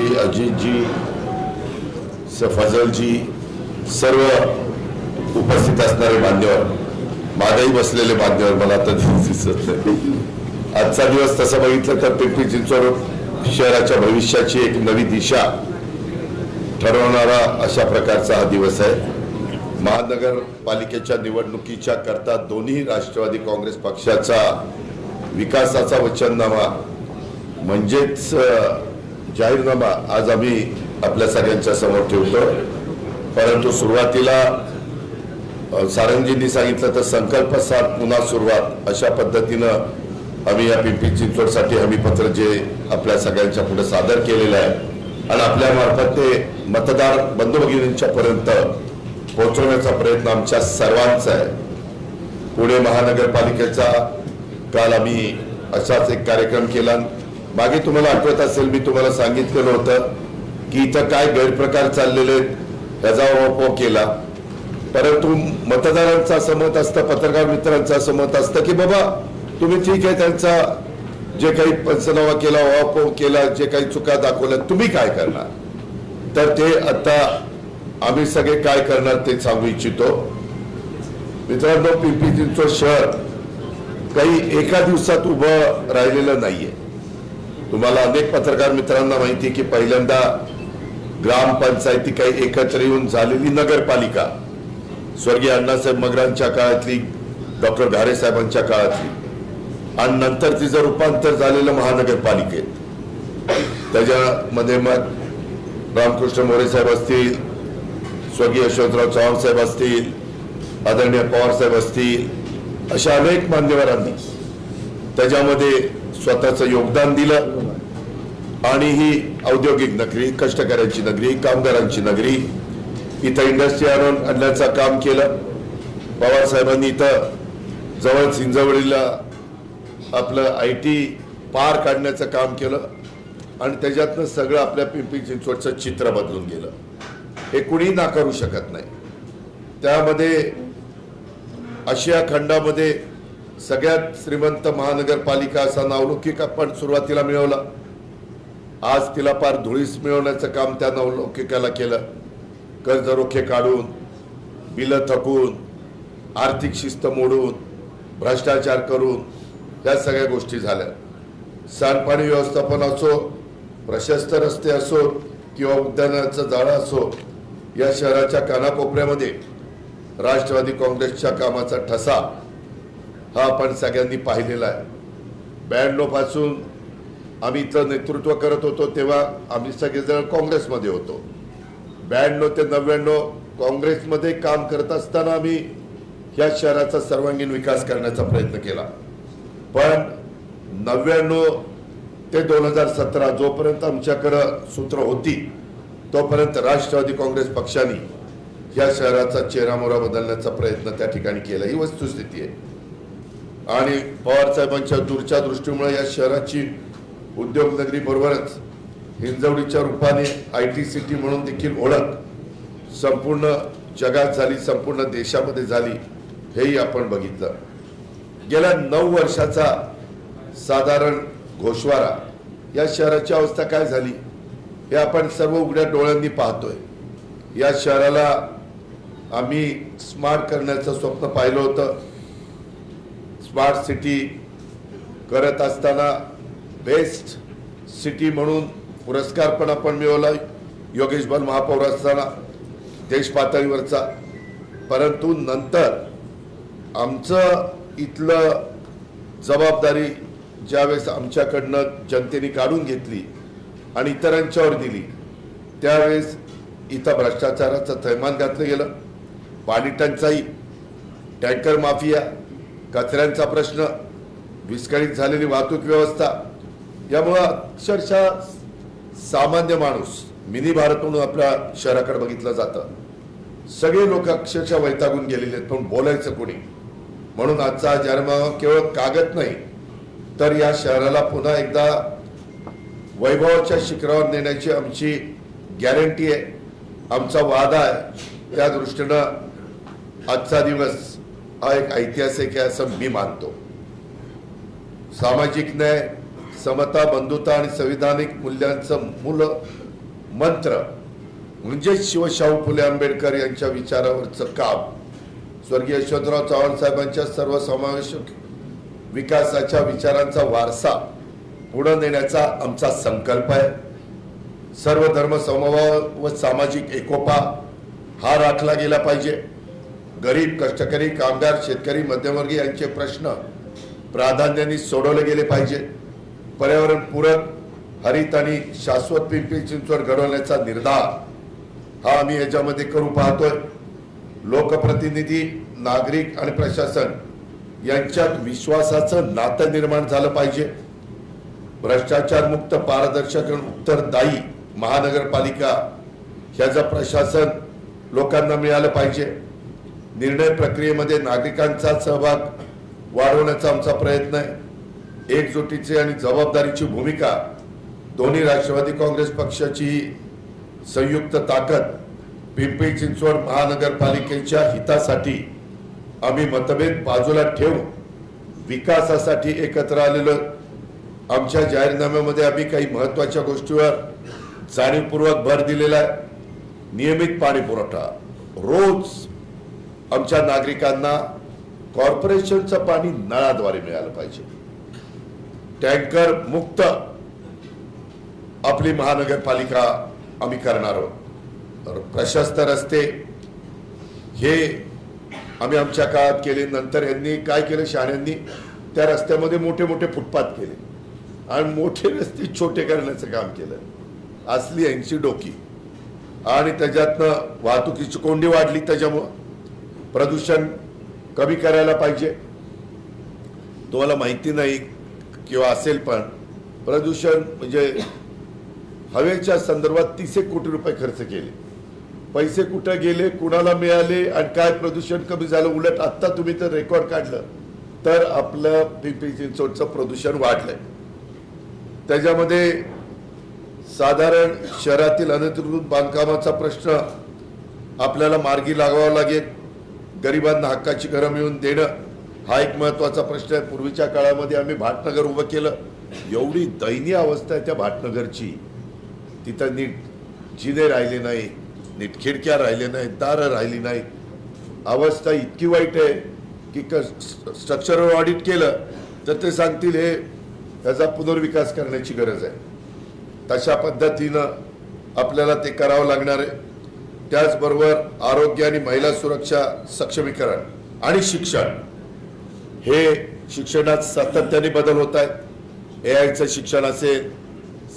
जी, अजितजी, फजलजी, सर्व उपस्थित असणारे मान्यवर, मागेही बसलेले मान्यवर, मला आता दिसत नाही. आजचा दिवस तसं बघितलं तर पिंपरी चिंचवड शहराच्या भविष्याची एक नवी दिशा ठरवणारा अशा प्रकारचा हा दिवस आहे. महानगरपालिकेच्या निवडणुकीच्या करता दोन्ही राष्ट्रवादी काँग्रेस पक्षाचा विकासाचा वचननामा म्हणजेच जाहीरनामा आज आम्ही आपल्या सगळ्यांच्या समोर ठेवतो. परंतु सुरुवातीला सारंगजींनी सांगितलं तर संकल्प साथ पुन्हा सुरुवात अशा पद्धतीनं आम्ही या पिंपरी चिंचवडसाठी हमीपत्र जे आपल्या सगळ्यांच्या पुढे सादर केलेलं आहे आणि आपल्या मार्फत ते मतदार बंधू भगिनींच्या पर्यंत पोहोचवण्याचा प्रयत्न आमच्या सर्वांचा आहे. पुणे महानगरपालिकेचा काल आम्ही असाच एक कार्यक्रम केला. मागे तुम्हाला आठवत असेल मी तुम्हाला सांगितलेलं होतं की इथं काय गैरप्रकार चाललेले आहेत याचा उहापोह केला. परंतु मतदारांचं असं मत असतं, पत्रकार मित्रांचं असं मत असतं की बाबा तुम्ही ठीक आहे, त्यांचा जे काही पंचनामा केला, उहापोह केला, जे काही चुका दाखवल्या, तुम्ही काय करणार. तर ते आता आम्ही सगळे काय करणार ते सांगू इच्छितो. मित्रांनो, पिंपरी चिंचवड शहर काही एका दिवसात उभं राहिलेलं नाहीये. तुम्हाला अनेक पत्रकार मित्रांना माहिती की पहिल्यांदा ग्रामपंचायती काही एकत्र येऊन झालेली नगरपालिका, स्वर्गीय अण्णासाहेब मगरांच्या काळातली, डॉक्टर घारे साहेबांच्या काळातली, आणि नंतर तिचं रूपांतर झालेलं महानगरपालिकेत. त्याच्यामध्ये मग रामकृष्ण मोरे साहेब असतील, स्वर्गीय यशवंतराव चव्हाण साहेब असतील, आदरणीय पवार साहेब असतील, अशा अनेक मान्यवरांनी त्याच्यामध्ये स्वतःचं योगदान दिलं आणि ही औद्योगिक नगरी, कष्टकऱ्यांची नगरी, कामगारांची नगरी, इथं इंडस्ट्री आणण्याचं काम केलं. पवार साहेबांनी इथं जवळ हिंजवडीला आपलं IT पार्क काढण्याचं काम केलं आणि त्याच्यातनं सगळं आपल्या पिंपरी चिंचवडचं चित्र बदलून गेलं. हे कुणी नाकारू शकत नाही. त्यामध्ये आशिया खंडामध्ये सगळ्यात श्रीमंत महानगरपालिका असा नावलौकिक आपण सुरुवातीला मिळवला. आज तिला पार धुळीस मिळवण्याचं काम त्या नावलौकिकाला केलं. कर्ज रोखे काढून, बिलं थकून, आर्थिक शिस्त मोडून, भ्रष्टाचार करून या सगळ्या गोष्टी झाल्या. सांडपाणी व्यवस्थापन असो, प्रशस्त रस्ते असो किंवा उद्यानाचं जाळं असो, या शहराच्या कानाकोपऱ्यामध्ये राष्ट्रवादी काँग्रेसच्या कामाचा ठसा हा आपण सगळ्यांनी पाहिलेला आहे. 92 पासून आम्ही इथं नेतृत्व करत होतो तेव्हा आम्ही सगळेजण काँग्रेसमध्ये होतो. 92 ते 99 काँग्रेसमध्ये काम करत असताना आम्ही या शहराचा सर्वांगीण विकास करण्याचा प्रयत्न केला. पण 99 ते 2017 जोपर्यंत आमच्याकडं सूत्र होती तोपर्यंत राष्ट्रवादी काँग्रेस पक्षाने या शहराचा चेहरामोहरा बदलण्याचा प्रयत्न त्या ठिकाणी केला. ही वस्तुस्थिती आहे. आणि पवार साहेबांच्या दूरच्या दृष्टीमुळे या शहराची उद्योगनगरी बरोबरच हिंजवडीच्या रूपाने IT सिटी म्हणून देखील ओळख संपूर्ण जगात झाली, संपूर्ण देशामध्ये झाली, हेही आपण बघितलं. गेल्या 9 वर्षाचा साधारण गोषवारा या शहराची अवस्था काय झाली हे आपण सर्व उघड्या डोळ्यांनी पाहतोय. या शहराला आम्ही स्मार्ट करण्याचं स्वप्न पाहिलं होतं. स्मार्ट सिटी करत असताना बेस्ट सिटी म्हणून पुरस्कार पण आपण मिळवला योगेश बल महापौर असताना देश पातळीवरचा. परंतु नंतर आमचं इथलं जबाबदारी ज्यावेळेस आमच्याकडनं जनतेने काढून घेतली आणि इतरांच्यावर दिली त्यावेळेस इथं भ्रष्टाचाराचं थैमान घातलं गेलं. पाणी टंचाई, टँकर माफिया, कचऱ्यांचा प्रश्न, विस्कळीत झालेली वाहतूक व्यवस्था, यामुळं अक्षरशः सामान्य माणूस मिनी भारत म्हणून आपल्या शहराकडे बघितलं जातं. सगळे लोक अक्षरशः वैतागून गेलेले आहेत, पण बोलायचं कोणी. म्हणून आजचा जाहीरनामा केवळ कागद नाही तर या शहराला पुन्हा एकदा वैभवाच्या शिखरावर नेण्याची आमची गॅरंटी आहे, आमचा वादा आहे. त्या दृष्टीनं आजचा दिवस हा एक ऐतिहासिक आहे असं मी मानतो. सामाजिक न्याय, समता, बंधुता आणि संविधानिक मूल्यांचं मंत्र म्हणजे शिवशाहू फुले आंबेडकर यांच्या विचारावरचं काम, स्वर्गीय यशवंतराव चव्हाण साहेबांच्या सर्वसमावेशक विकासाच्या विचारांचा वारसा पुढे नेण्याचा आमचा संकल्प आहे. सर्व धर्म समभाव व सामाजिक एकोपा हा राखला गेला पाहिजे. गरीब, कष्टकरी, कामगार, शेतकरी, मध्यमवर्गीय यांचे प्रश्न प्राधान्याने सोडवले गेले पाहिजे. पर्यावरण पूरक, हरित आणि शाश्वत पिंपरी चिंचवड घडवण्याचा निर्धार हा आम्ही याच्यामध्ये करू पाहतोय. लोकप्रतिनिधी, नागरिक आणि प्रशासन यांच्यात विश्वासाचं नातं निर्माण झालं पाहिजे. भ्रष्टाचार मुक्त, पारदर्शक आणि उत्तरदायी महानगरपालिका ह्याचं प्रशासन लोकांना मिळालं पाहिजे. निर्णय प्रक्रियेमध्ये नागरिकांचा सहभाग वाढवण्याचा आमचा प्रयत्न आहे. एकजुटीची आणि जबाबदारीची भूमिका, दोन्ही राष्ट्रवादी काँग्रेस पक्षाची संयुक्त ताकद पिंपरी चिंचवड महानगरपालिकेच्या हितासाठी आम्ही मतभेद बाजूला ठेवून विकासासाठी एकत्र आलेलो. आमच्या जाहीरनाम्यामध्ये आम्ही काही महत्त्वाच्या गोष्टीवर जाणीवपूर्वक भर दिलेला आहे. नियमित पाणी पुरवठा, रोज आमच्या नागरिकांना कॉर्पोरेशनचं पाणी नळाद्वारे मिळालं पाहिजे. टँकर मुक्त आपली महानगरपालिका आम्ही करणार आहोत. प्रशस्त रस्ते हे आम्ही आमच्या काळात केले. नंतर यांनी काय केलं, शहाण्यांनी त्या रस्त्यामध्ये मोठे मोठे फुटपाथ केले आणि मोठे रस्ते छोटे करण्याचं काम केलं. असली यांची डोकी. आणि त्याच्यातनं वाहतुकीची कोंडी वाढली. त्याच्यामुळं प्रदूषण कमी करायला पाहिजे. तुम्हाला माहिती नाही किंवा असेल, पण प्रदूषण म्हणजे हवेच्या संदर्भात 30 कोटी रुपये खर्च केले. पैसे कुठं गेले, कुणाला मिळाले आणि काय प्रदूषण कमी झालं. उलट आत्ता तुम्ही तर रेकॉर्ड काढलं तर आपलं पिंपरी चिंचवडचं प्रदूषण वाढलंय. त्याच्यामध्ये साधारण शहरातील अनधिकृत बांधकामाचा प्रश्न आपल्याला मार्गी लागावा लागेल. गरिबांना हक्काची घरं मिळवून देणं हा एक महत्त्वाचा प्रश्न आहे. पूर्वीच्या काळामध्ये आम्ही भाटनगर उभं केलं. एवढी दयनीय अवस्था आहे त्या भाटनगरची. तिथं नीट जिने राहिले नाही, नीट खिडक्या राहिले नाहीत, दारं राहिली नाहीत. अवस्था इतकी वाईट आहे की स्ट्रक्चरल ऑडिट केलं तर ते सांगतील हे त्याचा पुनर्विकास करण्याची गरज आहे. तशा पद्धतीनं आपल्याला ते करावं लागणार आहे. त्याचबरोबर आरोग्य आणि महिला सुरक्षा सक्षमीकरण आणि शिक्षण, हे शिक्षणात सातत्याने बदल होत आहेत. AIचं शिक्षण असेल,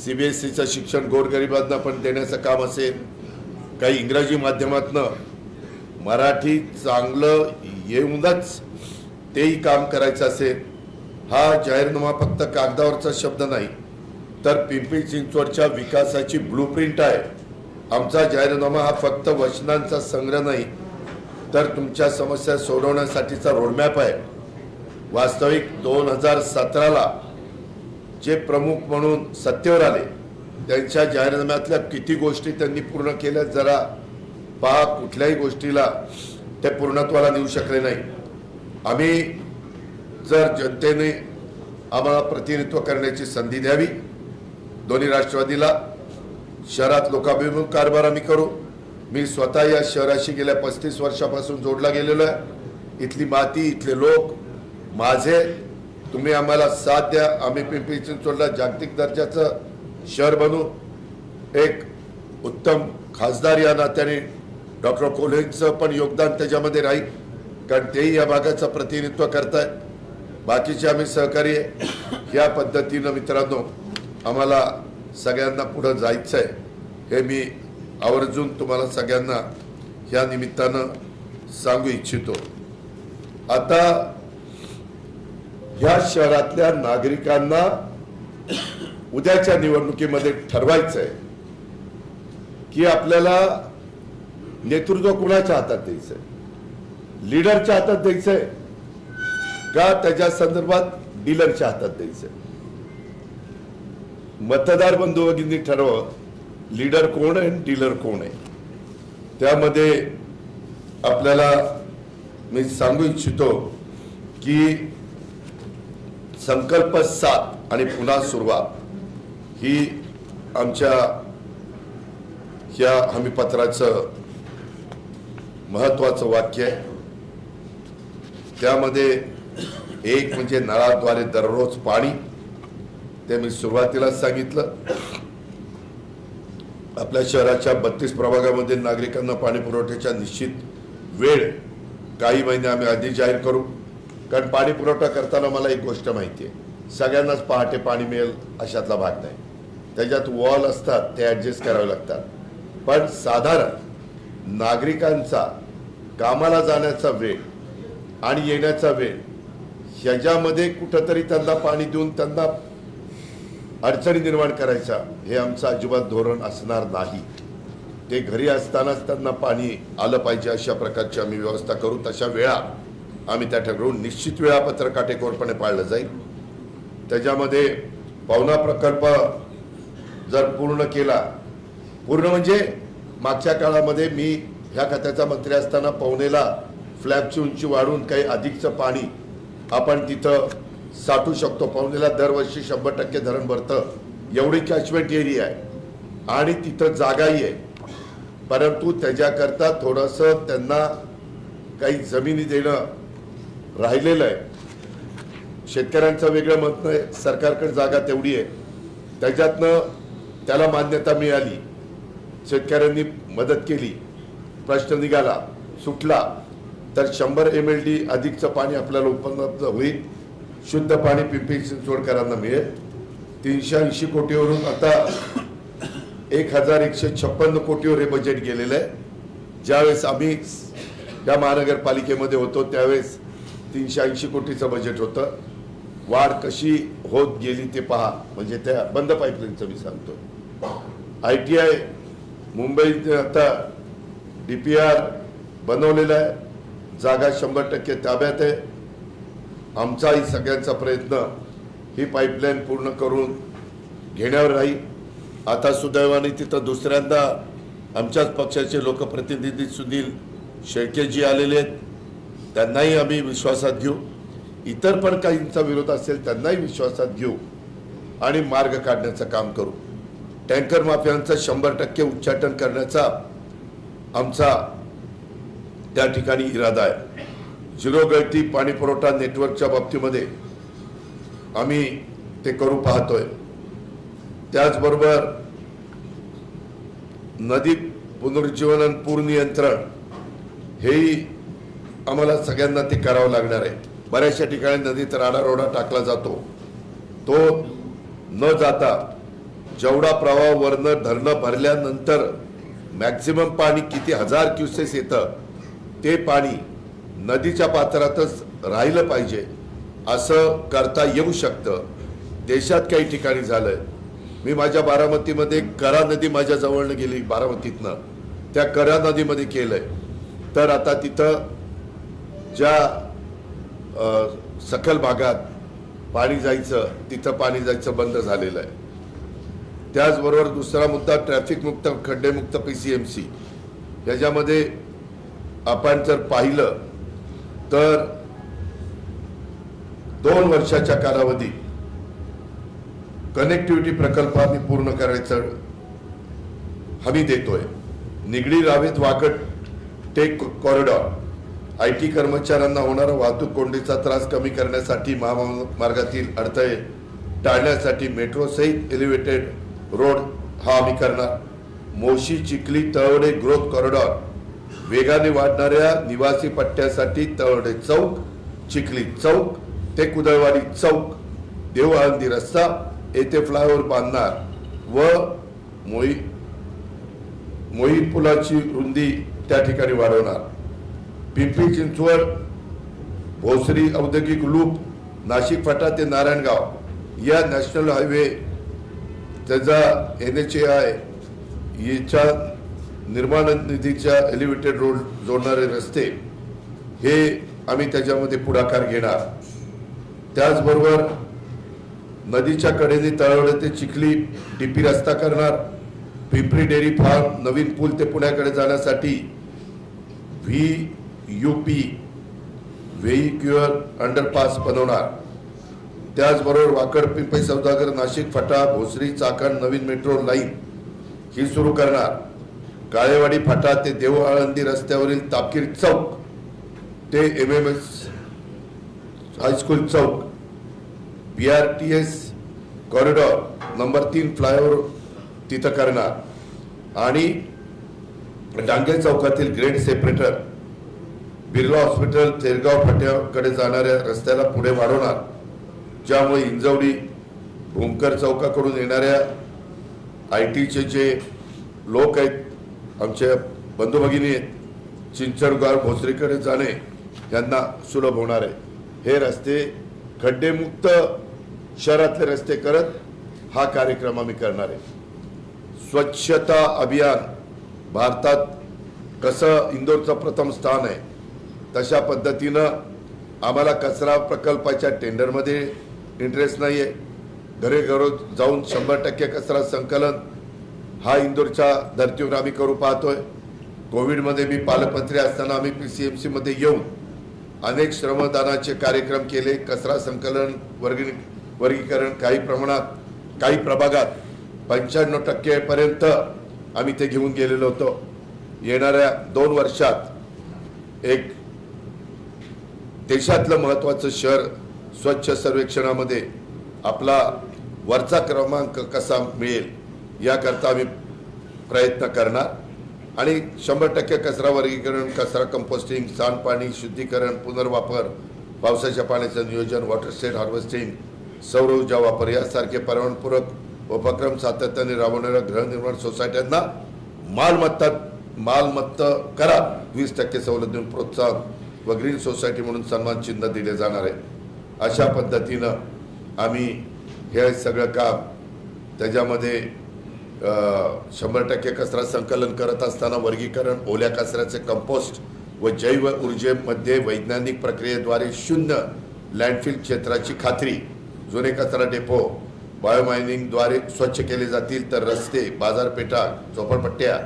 CBSEचं शिक्षण गोरगरिबांना पण देण्याचं काम असेल, काही इंग्रजी माध्यमातनं मराठी चांगलं येऊनच तेही काम करायचं असेल. हा जाहीरनामा फक्त कागदावरचा शब्द नाही तर पिंपरी चिंचवडच्या विकासाची ब्लूप्रिंट आहे. आमचा जाहीरनामा हा फक्त वचनांचा संग्रह नाही तर तुमच्या समस्या सोडवण्यासाठीचा रोडमॅप आहे. वास्तविक 2017ला जे प्रमुख म्हणून सत्तेवर आले त्यांच्या जाहीरनाम्यातल्या किती गोष्टी त्यांनी पूर्ण केल्या जरा पहा. कुठल्याही गोष्टीला ते पूर्णत्वाला नेऊ शकले नाही. आम्ही जर जनतेने आम्हाला प्रतिनिधित्व करण्याची संधी द्यावी, दोन्ही राष्ट्रवादीला शहरात लोकाभिमुख कारभार आम्ही करू. मी स्वतः या शहराशी गेल्या 35 वर्षापासून जोडला गेलेलो आहे. इथली माती, इथले लोक माझे. तुम्ही आम्हाला साथ द्या. आम्ही पिंपरी चिंचवडला जागतिक दर्जाचं शहर बनू. एक उत्तम खासदार या नात्याने डॉक्टर कोल्हेंचं पण योगदान त्याच्यामध्ये राहील, कारण तेही या भागाचं प्रतिनिधित्व करतायत. बाकीचे आम्ही सहकारी आहे. या पद्धतीनं मित्रांनो आम्हाला सगळ्यांना पुढं जायचं आहे हे मी आवर्जून तुम्हाला सगळ्यांना या निमित्तानं सांगू इच्छितो. आता या शहरातल्या नागरिकांना उद्याच्या निवडणुकीमध्ये ठरवायचं आहे की आपल्याला नेतृत्व कुणाच्या हातात द्यायचंय, लीडरच्या हातात द्यायचंय का त्याच्या संदर्भात डीलरच्या हातात द्यायचंय. मतदार बंधू भगिनी ठरवा लीडर कोण आहे, डीलर कोण आहे. त्यामध्ये आपल्याला मी सांगू इच्छितो की संकल्प 7 आणि पुन्हा सुरुवात ही आमच्या या हमीपत्राचं महत्त्वाचं वाक्य आहे. त्यामध्ये एक म्हणजे नळाद्वारे दररोज पाणी, ते मी सुरुवातीलाच सांगितलं. आपल्या शहराच्या 32 प्रभागामध्ये नागरिकांना पाणी पुरवठ्याच्या निश्चित वेळ काही महिने आम्ही आधी जाहीर करू. कारण पाणी पुरवठा करताना मला एक गोष्ट माहिती आहे, सगळ्यांनाच पहाटे पाणी मिळेल अशातला भाग नाही. त्याच्यात वॉल असतात, ते ॲडजस्ट करावे लागतात. पण साधारण नागरिकांचा कामाला जाण्याचा वेळ आणि येण्याचा वेळ ह्याच्यामध्ये कुठंतरी त्यांना पाणी देऊन त्यांना अडचणी निर्माण करायचा, हे आमचं अजिबात धोरण असणार नाही. ते घरी असतानाच त्यांना पाणी आलं पाहिजे अशा प्रकारची आम्ही व्यवस्था करू. तशा वेळा आम्ही त्या ठरवून निश्चित वेळापत्रक काटेकोरपणे पाळलं जाईल. त्याच्यामध्ये पवना प्रकल्प जर पूर्ण केला, पूर्ण म्हणजे मागच्या काळामध्ये मी ह्या खात्याचा मंत्री असताना पवनेला फ्लॅगची उंची वाढवून काही अधिकचं पाणी आपण तिथं साठवू शकतो. पवनेला दरवर्षी 100% धरण भरतं, एवढी कॅचमेंट एरिया आहे आणि तिथं जागाही आहे. परंतु त्याच्याकरता थोडंसं त्यांना काही जमिनी देणं राहिलेलं आहे. शेतकऱ्यांचं वेगळं मत नाही, सरकारकडे जागा तेवढी आहे, त्याच्यातनं त्याला मान्यता मिळाली, शेतकऱ्यांनी मदत केली, प्रश्न निघाला, सुटला, तर 100 MLD अधिकचं पाणी आपल्याला उपलब्ध होईल. शुद्ध पाणी पिंपरी चिंचवडकरांना मिळेल. 380 कोटीवरून आता 1156 कोटीवर हे बजेट गेलेलं आहे. ज्यावेळेस आम्ही त्या महानगरपालिकेमध्ये होतो त्यावेळेस 380 कोटीचं बजेट होतं. वाढ कशी होत गेली ते पहा. म्हणजे त्या बंद पाईपलाईनचं मी सांगतो. ITI मुंबईत आता DPR बनवलेला आहे, जागा 100% ताब्यात आहे. आमचाही सगळ्यांचा प्रयत्न ही पाईपलाईन पूर्ण करून घेण्यावर राहील. आता सुदैवाने तिथं दुसऱ्यांदा आमच्याच पक्षाचे लोकप्रतिनिधी सुनील शेळकेजी आलेले आहेत, त्यांनाही आम्ही विश्वासात घेऊ. इतर पण काहींचा विरोध असेल त्यांनाही विश्वासात घेऊ आणि मार्ग काढण्याचं काम करू. टँकर माफियांचं 100% उच्चाटन करण्याचा आमचा त्या ठिकाणी इरादा आहे. झिरो गळती पाणी पुरवठा नेटवर्कच्या बाबतीमध्ये आम्ही ते करू पाहतोय. त्याचबरोबर नदी पुनरुज्जीवन, पूर नियंत्रण, हेही आम्हाला सगळ्यांना ते करावं लागणार आहे. बऱ्याचशा ठिकाणी नदीत राडारोडा टाकला जातो, तो न जाता जेवढा प्रवाह वरनं धरणं भरल्यानंतर मॅक्सिमम पाणी किती 1000 क्युसेस येतं, ते पाणी नदीच्या पात्रातच राहिलं पाहिजे, असं करता येऊ शकतं. देशात काही ठिकाणी झालंय. मी माझ्या बारामतीमध्ये करा नदी माझ्या जवळनं गेली, बारामतीतनं त्या करा नदीमध्ये केलंय. तर आता तिथं ज्या सखल भागात पाणी जायचं, तिथं पाणी जायचं बंद झालेलं आहे. त्याचबरोबर दुसरा मुद्दा ट्रॅफिक मुक्त, खड्डेमुक्त PCMC. याच्यामध्ये आपण जर पाहिलं तर 2 वर्षाच्या कालावधी कनेक्टिव्हिटी प्रकल्प आम्ही पूर्ण करायचं हमी देतोय. Nigdi Ravet Wakad tech corridor, IT कर्मचाऱ्यांना होणारा वाहतूक कोंडीचा त्रास कमी करण्यासाठी, महामार्गातील अडथळे टाळण्यासाठी मेट्रो सहित एलिव्हेटेड रोड हा आम्ही करणार. मोशी चिखली तळवडे ग्रोथ कॉरिडॉर, वेगाने वाढणाऱ्या निवासी पट्ट्यासाठी तळवडे चौक, चिखली चौक ते कुदळवाडी चौक, देव आळंदी रस्ता येथे फ्लायओव्हर बांधणार व मोही पुलाची रुंदी त्या ठिकाणी वाढवणार. पिंपरी चिंचवड भोसरी औद्योगिक लूप, नाशिक फाटा ते नारायणगाव या नॅशनल हायवे, त्याचा NHAI याच्या निर्माण निधीच्या एलिव्हेटेड रोड जोडणारे रस्ते, हे आम्ही त्याच्यामध्ये पुढाकार घेणार. त्याचबरोबर नदीच्या कडेने तळवडे ते चिखली DP रस्ता करणार. पिंपरी डेअरी फार्म नवीन पूल ते पुण्याकडे जाण्यासाठी VUP व्हेइक्युलर अंडरपास बनवणार. त्याचबरोबर वाकड पिंपरी सौदागर नाशिक फाटा भोसरी चाकण नवीन मेट्रो लाईन ही सुरू करणार. काळेवाडी फाटा ते देऊ आळंदी रस्त्यावरील तापकीर चौक ते MMS हायस्कूल चौक, BRTS कॉरिडॉर नंबर 3 फ्लायओव्हर तिथं करणार आणि डांगे चौकातील ग्रेड सेपरेटर बिर्ला हॉस्पिटल तेरगाव फाट्याकडे जाणाऱ्या रस्त्याला पुढे वाढवणार, ज्यामुळे इंजवडी भूमकर चौकाकडून येणाऱ्या ITचे जे लोक आहेत, आमच्या बंधू भगिनी आहेत, चिंचणगाव भोसरीकडे जाणे यांना सुलभ होणार आहे. हे रस्ते खड्डेमुक्त शहरातले रस्ते करत हा कार्यक्रम आम्ही करणार आहे. स्वच्छता अभियान भारतात कसं इंदोरचं प्रथम स्थान आहे, तशा पद्धतीनं आम्हाला कचरा प्रकल्पाच्या टेंडरमध्ये इंटरेस्ट नाही आहे. घरोघर जाऊन 100% कचरा संकलन हा इंदोरच्या धर्तीवर आम्ही करू पाहतोय. कोविडमध्ये मी पालकमंत्री असताना आम्ही PCMC मध्ये येऊन अनेक श्रमदानाचे कार्यक्रम केले. कचरा संकलन वर्गीकरण काही प्रमाणात काही प्रभागात 95% पर्यंत आम्ही ते घेऊन गेलेलो होतो. येणाऱ्या 2 वर्षात एक देशातलं महत्त्वाचं शहर स्वच्छ सर्वेक्षणामध्ये आपला वरचा क्रमांक कसा मिळेल याकरता आम्ही प्रयत्न करणार आणि 100% कचरा वर्गीकरण, कचरा कंपोस्टिंग, सांडपाणी शुद्धीकरण, पुनर्वापर, पावसाच्या पाण्याचं नियोजन, वॉटर स्टेट हार्वेस्टिंग, सौर ऊर्जा वापर यासारखे पर्यावरणपूरक उपक्रम सातत्याने राबवणाऱ्या गृहनिर्माण सोसायट्यांना मालमत्ता करात 20% सवलत देऊन प्रोत्साहन व ग्रीन सोसायटी म्हणून सन्मान चिन्ह दिले जाणार आहे. अशा पद्धतीनं आम्ही हे सगळं काम त्याच्यामध्ये 100% कचरा संकलन करत असताना वर्गीकरण, ओल्या कचऱ्याचे कंपोस्ट व जैव ऊर्जेमध्ये वैज्ञानिक प्रक्रियेद्वारे शून्य लँडफिल क्षेत्राची खात्री, जुने कचरा डेपो बायोमायनिंगद्वारे स्वच्छ केले जातील, तर रस्ते, बाजारपेठा, झोपडपट्ट्या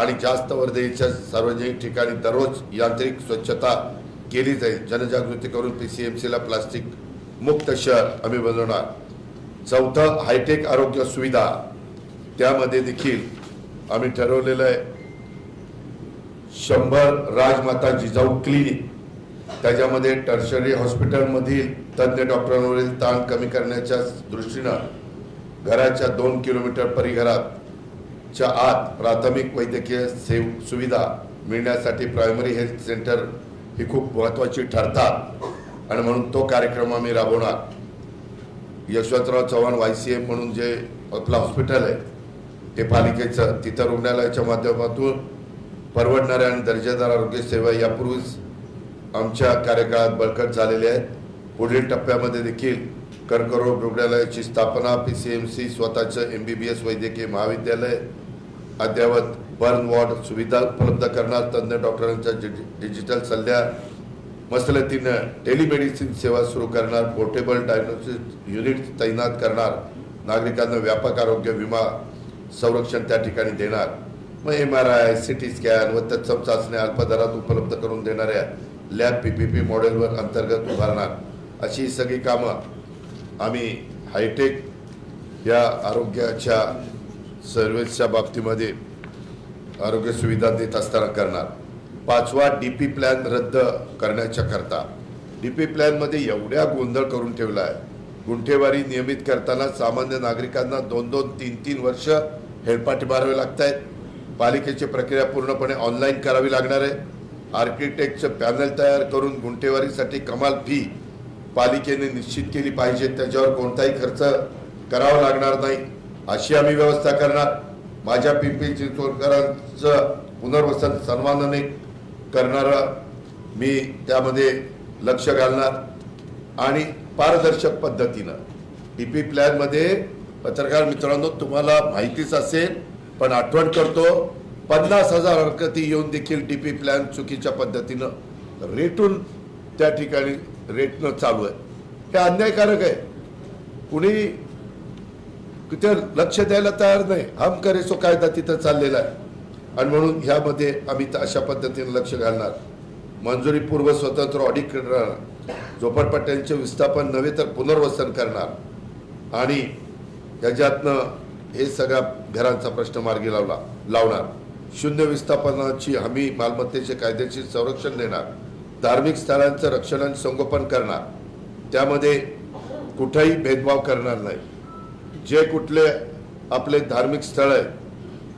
आणि जास्त वर्दळीच्या सार्वजनिक ठिकाणी दररोज यांत्रिक स्वच्छता केली जाईल. जनजागृती करून PCMCला प्लास्टिक मुक्त शहर आम्ही बनवणार. 4थं हायटेक आरोग्य सुविधा, त्यामध्ये देखील आम्ही ठरवलेलं आहे 100 राजमाता जिजाऊ क्लिनिक, त्याच्यामध्ये टर्शरी हॉस्पिटलमधील तज्ज्ञ डॉक्टरांवरील ताण कमी करण्याच्या दृष्टीनं घराच्या 2 किलोमीटर परिघराच्या आत प्राथमिक वैद्यकीय सुविधा मिळण्यासाठी प्रायमरी हेल्थ सेंटर ही खूप महत्त्वाची ठरतात आणि म्हणून तो कार्यक्रम आम्ही राबवणार. यशवंतराव चव्हाण YCM म्हणून जे आपलं हॉस्पिटल आहे ते पालिकेचं, तिथं रुग्णालयाच्या माध्यमातून परवडणाऱ्या आणि दर्जेदार आरोग्य सेवा यापूर्वीच आमच्या कार्यकाळात बळकट झालेल्या आहेत. पुढील टप्प्यामध्ये देखील कर्करोग रुग्णालयाची स्थापना, PCMC स्वतःचं MBBS वैद्यकीय महाविद्यालय, अद्ययावत बर्न वॉर्ड सुविधा उपलब्ध करणार, तज्ज्ञ डॉक्टरांच्या डिजिटल सल्ल्या मसलतीनं टेलिमेडिसिन सेवा सुरू करणार, पोर्टेबल डायग्नोस्टिक युनिट तैनात करणार, नागरिकांना व्यापक आरोग्य विमा संरक्षण त्या ठिकाणी देणार. मग MRI, CT स्कॅन व तत्सम चाचण्या अल्प दरात उपलब्ध करून देणाऱ्या लॅब PPP मॉडेलवर अंतर्गत उभारणार. अशी सगळी कामं आम्ही हायटेक या आरोग्याच्या सर्व्हिसच्या बाबतीमध्ये आरोग्य सुविधा देत असताना करणार. 5वा DP प्लॅन रद्द करण्याच्या करता. DP प्लॅनमध्ये एवढ्या गोंधळ करून ठेवला आहे. गुंठेवारी नियमित करताना सामान्य नागरिकांना 2-2, 3-3 वर्ष हेलपाटे मारावे लागत आहेत. पालिकेची प्रक्रिया पूर्णपणे ऑनलाईन करावी लागणार आहे. आर्किटेक्टचं पॅनल तयार करून गुंठेवारीसाठी कमाल फी पालिकेने निश्चित केली पाहिजे, त्याच्यावर कोणताही खर्च करावा लागणार नाही अशी आम्ही व्यवस्था करणार. माझ्या पिंपरी चिंचवडकरांचं पुनर्वसन सन्मानाने करणारं मी त्यामध्ये लक्ष घालणार आणि पारदर्शक पद्धतीनं DP प्लॅनमध्ये पत्रकार मित्रांनो तुम्हाला माहितीच असेल पण आठवण करतो 50,000 हरकती येऊन देखील DP प्लॅन चुकीच्या पद्धतीनं रेटून त्या ठिकाणी रेटनं चालू आहे. हे अन्यायकारक आहे. कुणी तिथे लक्ष द्यायला तयार नाही. हम करे सो कायदा तिथं चाललेला आहे आणि म्हणून ह्यामध्ये आम्ही अशा पद्धतीने लक्ष घालणार. मंजुरीपूर्व स्वतंत्र ऑडिट करणार, झोपडपट्ट्यांचे विस्थापन नव्हे तर पुनर्वसन करणार आणि ह्याच्यातनं हे सगळ्या घरांचा प्रश्न मार्गी लावणार. शून्य विस्थापनाची हमी, मालमत्तेचे कायदेशीर संरक्षण देणार, धार्मिक स्थळांचं रक्षण आणि संगोपन करणार, त्यामध्ये कुठेही भेदभाव करणार नाही. जे कुठले आपले धार्मिक स्थळ आहे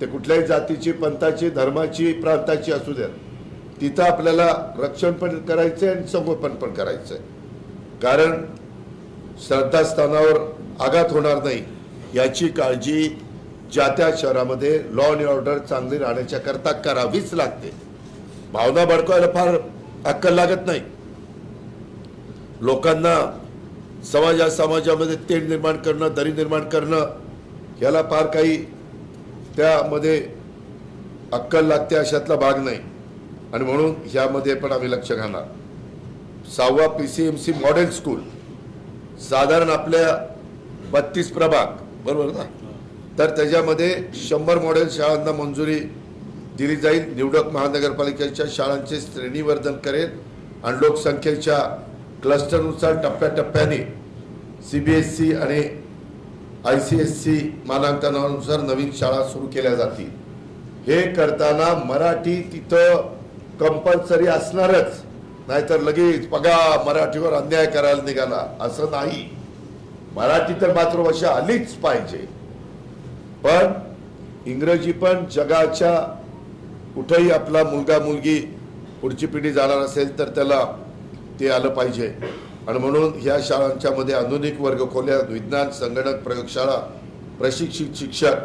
ते कुठल्याही जातीची, पंथाची, धर्माची, प्रांताची असू द्या, तिथं आपल्याला रक्षण पण करायचं आहे आणि संगोपन पण करायचं आहे. कारण श्रद्धास्थानावर आघात होणार नाही याची काळजी ज्या त्या शहरामध्ये लॉ अँड ऑर्डर चांगली राहण्याच्या करता करावीच लागते. भावना भडकवायला फार अक्कल लागत नाही. लोकांना समाजामध्ये तेढ निर्माण करणं, दरी निर्माण करणं, याला फार काही त्यामध्ये अक्कल लागते अशातला भाग नाही. आणि म्हणून ह्यामध्ये पण आम्ही लक्ष घालणार. 6वा PCMC मॉडेल स्कूल साधारण आपल्या 32 प्रभाग बरोबर ना, तर त्याच्यामध्ये 100 मॉडेल शाळांना मंजुरी दिली जाईल. निवडक महानगरपालिकेच्या शाळांचे श्रेणीवर्धन करेल आणि लोकसंख्येच्या क्लस्टरनुसार टप्प्याटप्प्याने CBSE आणि ICSE मानांकनानुसार नवीन शाळा सुरू केल्या जातील. हे करताना मराठी तिथं कंपल्सरी असणारच, नाहीतर लगेच बघा मराठीवर अन्याय करायला निघाला असं नाही. मराठी तर मातृभाषा आलीच पाहिजे, पण इंग्रजी पण जगाच्या कुठेही आपला मुलगा मुलगी पुढची पिढी जाणार असेल तर त्याला ते आलं पाहिजे. आणि म्हणून ह्या शाळांच्या मध्ये आधुनिक वर्गखोल्या, विज्ञान, संगणक, प्रयोगशाळा, प्रशिक्षित शिक्षक,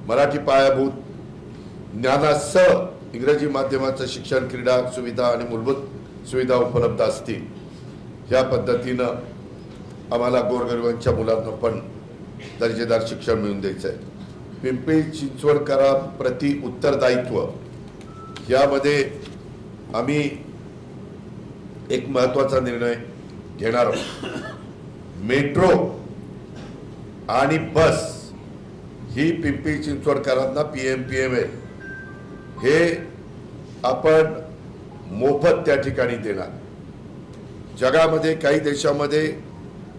मराठी पायाभूत ज्ञानासह इंग्रजी माध्यमाचं शिक्षण, क्रीडा सुविधा आणि मूलभूत सुविधा उपलब्ध असतील. ह्या पद्धतीनं आम्हाला गोरगरिबांच्या मुलांना पण दर्जेदार शिक्षण मिळवून द्यायचं आहे. पिंपरी चिंचवडकरांप्रती उत्तरदायित्व यामध्ये आम्ही एक महत्त्वाचा निर्णय घेणार आहोत. मेट्रो आणि बस ही पिंपरी चिंचवडकरांना PMPML हे आपण मोफत त्या ठिकाणी देणार. जगामध्ये काही देशामध्ये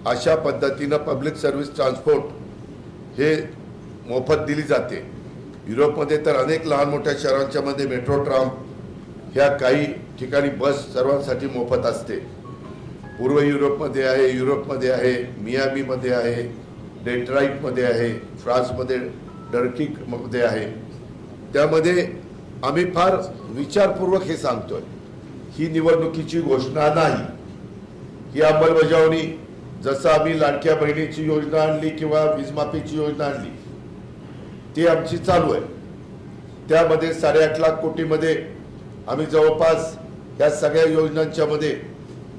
अशा पद्धतीनं पब्लिक सर्व्हिस ट्रान्सपोर्ट हे मोफत दिली जाते. युरोपमध्ये तर अनेक लहान मोठ्या शहरांच्या मध्ये मेट्रो ट्राम ह्या काही ठिकाणी बस सर्वांसाठी मोफत असते. पूर्व युरोपमध्ये आहे, युरोपमध्ये आहे, मियामीमध्ये आहे, डेट्रॉईटमध्ये आहे, फ्रान्समध्ये डर्किकमध्ये आहे. त्यामध्ये आम्ही फार विचारपूर्वक हे सांगतोय. ही निवडणुकीची घोषणा नाही, ही अंमलबजावणी जसं आम्ही लाडक्या बहिणीची योजना आणली किंवा वीजमाफीची योजना आणली ती आमची चालू आहे. त्यामध्ये 8.5 लाख कोटीमध्ये आम्ही जवळपास या सगळ्या योजनांच्या मध्ये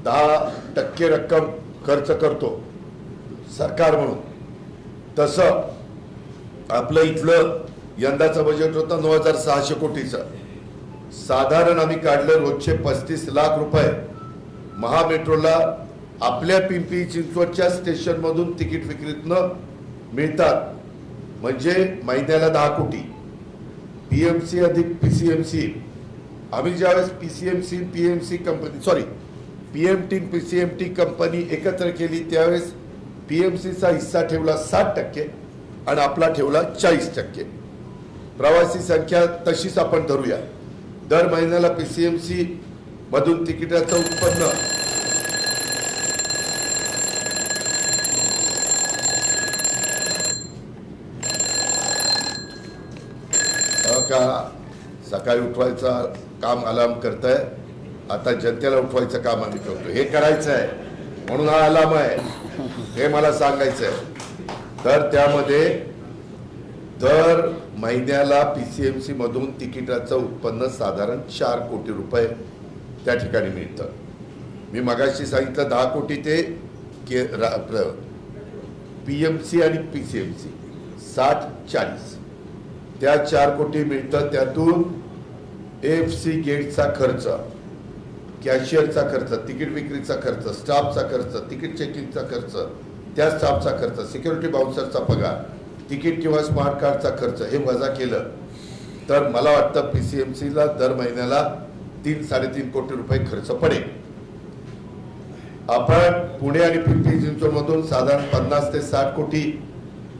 10% रक्कम खर्च करतो सरकार म्हणून. तसं आपलं इथलं यंदाचं बजेट होतं 9,600 कोटीचं. साधारण आम्ही काढलं रोजचे 35 लाख रुपये महामेट्रोला आपल्या पिंपरी चिंचवडच्या स्टेशनमधून तिकीट विक्रीतनं मिळतात. म्हणजे महिन्याला 10 कोटी. PMC अधिक PCMC आम्ही ज्यावेळेस PCMC PMC company PMT PCMT company एकत्र केली त्यावेळेस PMCचा हिस्सा ठेवला 60% आणि आपला ठेवला 40%. प्रवासी संख्या तशीच आपण धरूया. दर महिन्याला PCMC मधून तिकिटाचं उत्पन्न का सकाळी उठवायचा काम अलार्म करताय, आता जनतेला उठवायचं काम आम्ही करतो. हे करायचं आहे म्हणून हा अलार्म आहे, हे मला सांगायचं आहे. तर त्यामध्ये दर महिन्याला PCMC मधून तिकिटाचं उत्पन्न साधारण 4 कोटी रुपये त्या ठिकाणी मिळतं. मी मगाशी सांगितलं 10 कोटी ते PMC आणि PCMC 60-40 त्या 4 कोटी मिळतं. त्यातून AFC गेटचा खर्च, कॅशियरचा खर्च, तिकीट विक्रीचा खर्च, स्टाफचा खर्च, तिकीट चेकिंगचा खर्च, त्या स्टाफचा खर्च, सिक्युरिटी बाउन्सरचा पगार, तिकीट किंवा स्मार्ट कार्डचा खर्च हे वजा केलं तर मला वाटतं PCMCला दर महिन्याला 3-3.5 कोटी रुपये खर्च पडेल. आपण पुणे आणि पिंपरी चिंचवडमधून साधारण 50 ते 60 कोटी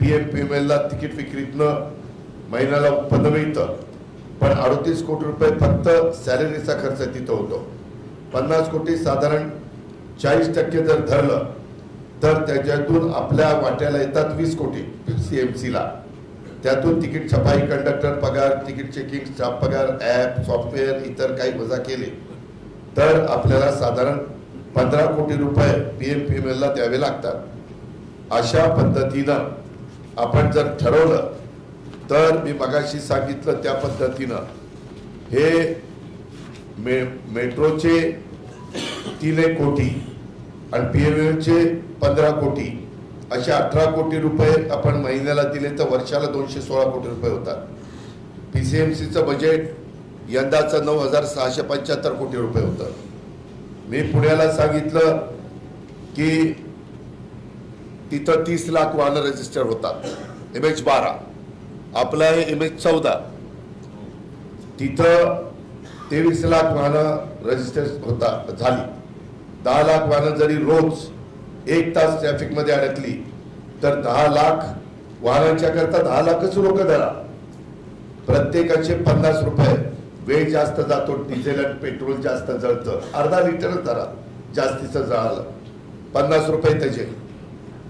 PMPMLला तिकीट विक्रीतनं महिन्याला उत्पन्न मिळतं. पण 38 कोटी रुपये फक्त सॅलरीचा खर्च तिथं होतो. 50 कोटी साधारण 40% जर धरलं तर त्याच्यातून आपल्या वाट्याला येतात 20 कोटी CMC ला. त्यातून तिकीट छपाई, कंडक्टर पगार, तिकीट चेकिंग स्टाफ पगार, ॲप, सॉफ्टवेअर, इतर काही वजा केले तर आपल्याला साधारण 15 कोटी रुपये PMPML ला द्यावे लागतात. अशा पद्धतीनं आपण जर ठरवलं तर मी मगाशी सांगितलं त्या पद्धतीनं हे मेट्रोचे 3 कोटी आणि PML चे 15 कोटी असे 18 कोटी रुपये आपण महिन्याला दिले तर वर्षाला 216 कोटी रुपये होतात. PCMCचं बजेट यंदाचं 9,675 कोटी रुपये होतं. मी पुण्याला सांगितलं की तिथं 30 लाख वाहनं रजिस्टर होतात, MH12, आपलं आहे MH14. तिथं 23 लाख वाहनं रजिस्टर झाली. 10 लाख वाहनं जरी रोज 1 तास ट्रॅफिक मध्ये अडकली तर 10 लाख वाहनांच्या करता 10 लाखच रोख धरा. प्रत्येकाचे 50 रुपये. वेळ जास्त जातो, डिझेल आणि पेट्रोल जास्त जळतं, अर्धा लिटरच धरा जास्तीचं जळालं, 50 रुपये त्याचे.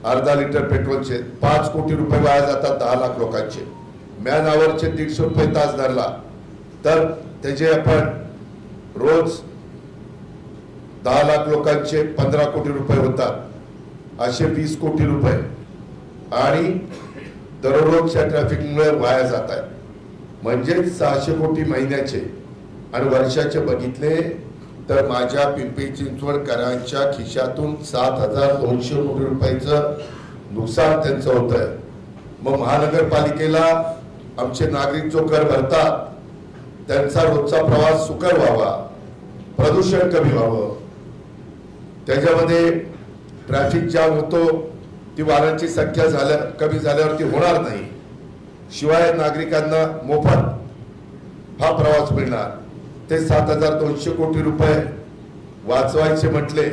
अर्धा लिटर पेट्रोलचे 5 कोटी रुपये वाया जातात 10 लाख लोकांचे. मॅन आवरचे 150 रुपये तास धरला तर त्याचे आपण रोज 10 लाख लोकांचे 15 कोटी रुपये होतात, असे 20 कोटी रुपये आणि दररोजच्या ट्रॅफिकमुळे वाया जात आहेत. म्हणजे 600 कोटी महिन्याचे आणि वर्षाचे बघितले तर माझ्या पिंपरी चिंचवडकरांच्या खिशातून 7,200 कोटी रुपयाचं नुकसान त्यांचं होत आहे. मग महानगरपालिकेला आमचे नागरिक जो कर भरतात त्यांचा रोजचा प्रवास सुकर व्हावा, प्रदूषण कमी व्हावं, त्याच्यामध्ये ट्रॅफिक जाम होतो, ती वाहनांची संख्या कमी झाल्यावरती होणार नाही. शिवाय नागरिकांना मोफत हा प्रवास मिळणार. ते 7,200 कोटी रुपये वाचवायचे म्हटले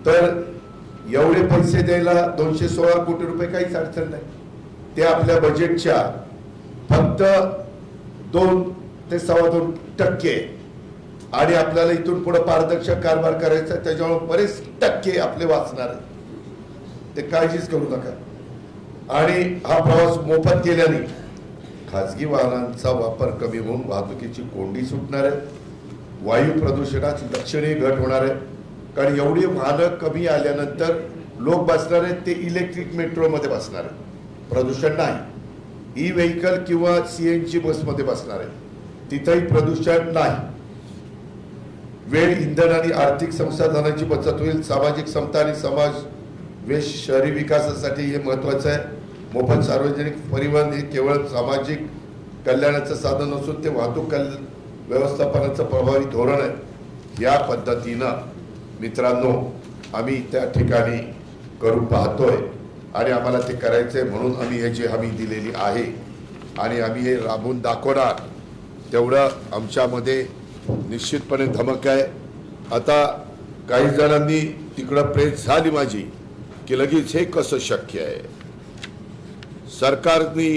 तर एवढे पैसे द्यायला 216 कोटी रुपये काहीच अडचण नाही. ते आपल्या बजेटच्या फक्त 2 ते 2.25% आणि आपल्याला इथून पुढे पारदर्शक कारभार करायचा, त्याच्यामुळे बरेच टक्के आपले वाचणार आहेत. ते काळजीच करू नका. आणि हा प्रवास मोफत केल्याने खाजगी वाहनांचा वापर कमी होऊन वाहतुकीची कोंडी सुटणार आहे. वायू प्रदूषणात लक्षणीय घट होणार आहे. कारण एवढी वाहनं कमी आल्यानंतर लोक बसणार आहेत ते इलेक्ट्रिक मेट्रोमध्ये बसणार आहेत, प्रदूषण नाही. ई व्हेकल किंवा CNG बसमध्ये बसणार आहे, तिथंही प्रदूषण नाही. वेळ, इंधन आणि आर्थिक संसाधनांची बचत होईल. सामाजिक समता आणि समाज शहरी विकासासाठी हे महत्वाचं आहे. मोफत सार्वजनिक परिवहन हे केवळ सामाजिक कल्याणाचं साधन नसून ते वाहतूक व्यवस्थापनाचं प्रभावी धोरण आहे. या पद्धतीनं मित्रांनो आम्ही त्या ठिकाणी करू पाहतोय आणि आम्हाला ते करायचंय, म्हणून आम्ही ह्याची हमी दिलेली आहे आणि आम्ही हे राबवून दाखवणार. तेवढं आमच्यामध्ये निश्चितपणे धमक आहे. आता काही जणांनी तिकडं प्रेस झाली माझी की लगेच हे कसं शक्य आहे, सरकारने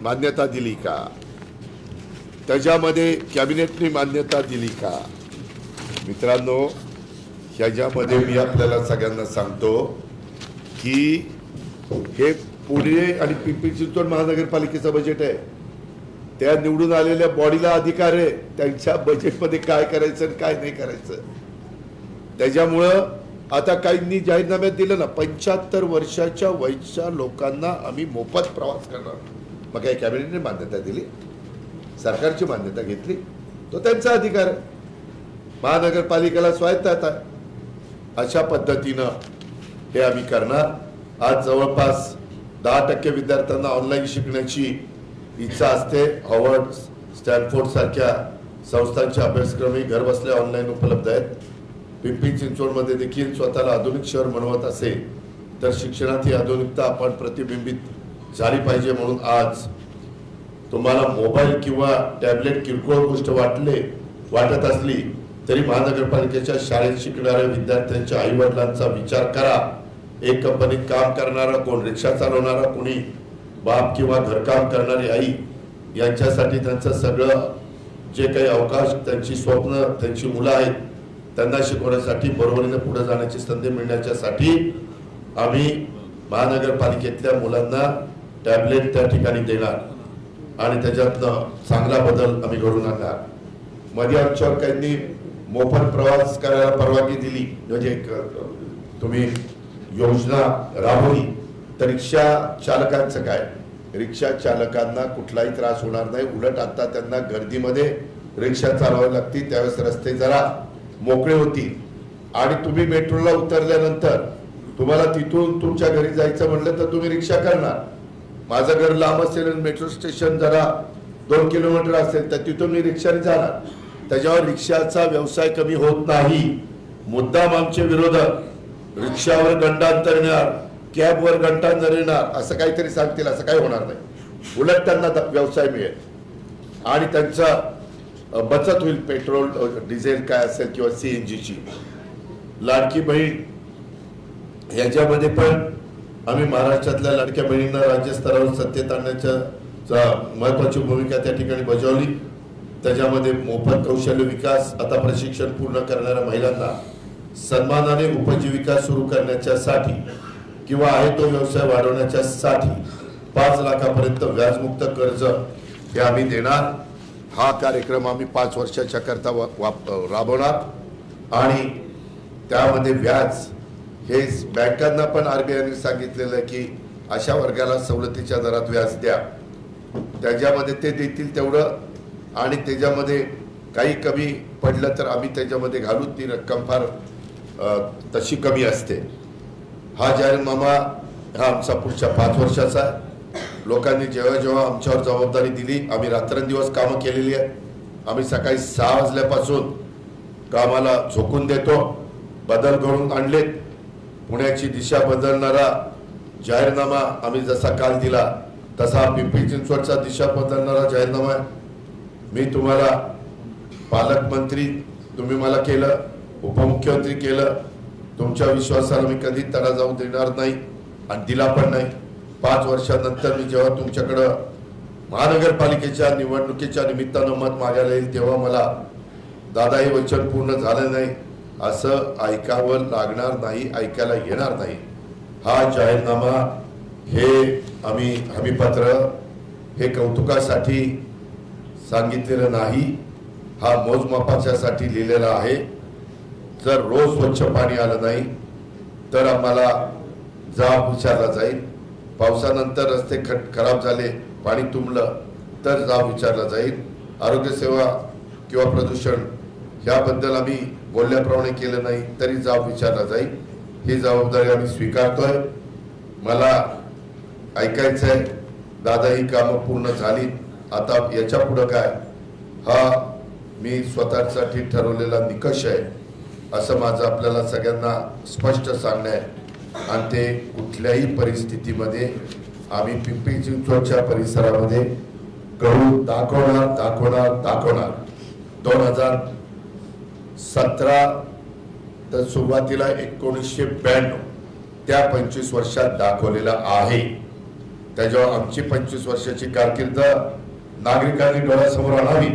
मान्यता दिली का, त्याच्यामध्ये कॅबिनेटने मान्यता दिली का. मित्रांनो, ह्याच्यामध्ये मी आपल्याला सगळ्यांना सांगतो की हे पुणे आणि पिंपरी चिंचवड महानगरपालिकेचं बजेट आहे. त्या निवडून आलेल्या बॉडीला अधिकार आहे त्यांच्या बजेटमध्ये काय करायचं आणि काय नाही करायचं. त्याच्यामुळं आता काहींनी जाहीरनाम्यात दिलं ना, 75 वर्षाच्या वयच्या लोकांना आम्ही मोफत प्रवास करणार. मग काही कॅबिनेटने मान्यता दिली, सरकारची मान्यता घेतली, तो त्यांचा अधिकार आहे. महानगरपालिकेला स्वायत्तता आहे. अशा पद्धतीनं हे आम्ही करणार. आज जवळपास 10% विद्यार्थ्यांना ऑनलाईन शिकण्याची इच्छा असते. हार्वर्ड, स्टॅनफोर्ड सारख्या संस्थांचे अभ्यासक्रमही घर बसल्या ऑनलाईन उपलब्ध आहेत. पिंपरी चिंचवडमध्ये देखील स्वतःला आधुनिक शहर म्हणवत असेल तर शिक्षणात ही आधुनिकता आपण प्रतिबिंबित झाली पाहिजे. म्हणून आज तुम्हाला मोबाईल किंवा टॅबलेट किरकोळ गोष्ट वाटत असली तरी महानगरपालिकेच्या शाळेत शिकणाऱ्या विद्यार्थ्यांच्या आई वडिलांचा विचार करा. एक कंपनीत काम करणारा, कोण रिक्षा चालवणारा, कोणी बाप किंवा घरकाम करणारी आई, यांच्यासाठी त्यांचं सगळं जे काही अवकाश, त्यांची स्वप्न, त्यांची मुलं आहेत त्यांना शिकवण्यासाठी, बरोबरीने पुढे जाण्याची संधी मिळण्याच्यासाठी आम्ही महानगरपालिकेतल्या मुलांना टॅबलेट त्या ठिकाणी देणार आणि त्याच्यातनं चांगला बदल आम्ही घडून आणणार. मध्ये आमच्यावर काहींनी मोफत प्रवास करायला परवानगी दिली, म्हणजे तुम्ही योजना राबवली, तर रिक्षा चालकांचं काय? रिक्षा चालकांना कुठलाही त्रास होणार नाही. उलट आता त्यांना गर्दीमध्ये रिक्षा चालवावी लागती, त्यावेळेस रस्ते जरा मोकळे होतील. आणि तुम्ही मेट्रोला उतरल्यानंतर तुम्हाला तिथून तुमच्या घरी जायचं म्हटलं तर तुम्ही रिक्षा करणार. माझं घर लांब असेल आणि मेट्रो स्टेशन जरा 2 किलोमीटर असेल तर तिथून मी रिक्षाने जाणार. त्याच्यावर रिक्षाचा व्यवसाय कमी होत नाही. मुद्दाम आमचे विरोधक रिक्षावर गंडांतर येणार, कॅबवर गंडांतर येणार असं काहीतरी सांगतील. असं काही होणार नाही. उलट त्यांना व्यवसाय मिळेल आणि त्यांचा बचत होईल. पेट्रोल, डिझेल काय असेल किंवा CNG ची. लाडकी बहीण याच्यामध्ये पण आम्ही महाराष्ट्रातल्या लाडक्या बहिणींना राज्यस्तरावर सत्तेत आणण्याच्या महत्वाची भूमिका त्या ठिकाणी बजावली. त्याच्यामध्ये मोफत कौशल्य विकास, आता प्रशिक्षण पूर्ण करणाऱ्या महिलांना सन्मानाने उपजीविका सुरू करण्याच्यासाठी किंवा आहे तो व्यवसाय वाढवण्याच्यासाठी 5 लाखापर्यंत व्याजमुक्त कर्ज हे आम्ही देणार. हा कार्यक्रम आम्ही 5 वर्षाच्या करता राबवणार आणि त्यामध्ये व्याज हे बँकांना पण RBI ने सांगितलेलं आहे की अशा वर्गाला सवलतीच्या दरात व्याज द्या. त्याच्यामध्ये ते देतील तेवढं आणि त्याच्यामध्ये काही कमी पडलं तर आम्ही त्याच्यामध्ये घालू. ती रक्कम फार तशी कमी असते. हा जाहीरनामा हा आमचा पुढच्या 5 वर्षाचा आहे. लोकांनी जेव्हा जेव्हा आमच्यावर जबाबदारी दिली आम्ही रात्रंदिवस कामं केलेली आहेत. आम्ही सकाळी 6 वाजल्यापासून कामाला झोकून देतो. बदल घडून आणलेत. पुण्याची दिशा बदलणारा जाहीरनामा आम्ही जसा काल दिला तसा पिंपरी चिंचवडचा दिशा बदलणारा जाहीरनामा आहे. मी तुम्हाला पालकमंत्री तुम्ही मला केलं, उपमुख्यमंत्री केलं. तुमच्या विश्वासाला मी कधी तडा जाऊ देणार नाही आणि दिला पण नाही. 5 वर्षानंतर मी जेव्हा तुमच्याकडं महानगरपालिकेच्या निवडणुकीच्या निमित्तानं मत मागायला येईल तेव्हा मला दादा हे वचन पूर्ण झालं नाही असं ऐकावं लागणार नाही, ऐकायला येणार नाही. हा जाहीरनामा हे आम्ही हमीपत्र हे कौतुकासाठी सांगितलेलं नाही. हा मोजमापाच्यासाठी लिहिलेला आहे. जर रोज स्वच्छ पाणी आलं नाही तर आम्हाला जाब विचारला जाईल. पावसानंतर रस्ते खराब झाले, पाणी तुंबलं तर जाब विचारला जाईल. आरोग्यसेवा किंवा प्रदूषण याबद्दल आम्ही बोलल्याप्रमाणे केलं नाही तरी जाब विचारला जाईल. ही जबाबदारी आम्ही स्वीकारतोय. मला ऐकायचं आहे दादा ही कामं पूर्ण झाली, आता याच्या पुढं काय? हा मी स्वतःसाठी ठरवलेला निकष आहे असं माझं आपल्याला सगळ्यांना स्पष्ट सांगणं आहे. आणि ते कुठल्याही परिस्थितीमध्ये आम्ही पिंपरी चिंचवडच्या परिसरामध्ये करून दाखवणार. 2017 तर सुरुवातीला 1992 त्या 25 वर्षात दाखवलेला आहे. त्याच्यावर आमची 25 वर्षाची कारकीर्द नागरिकांनी डोळ्यासमोर आणावी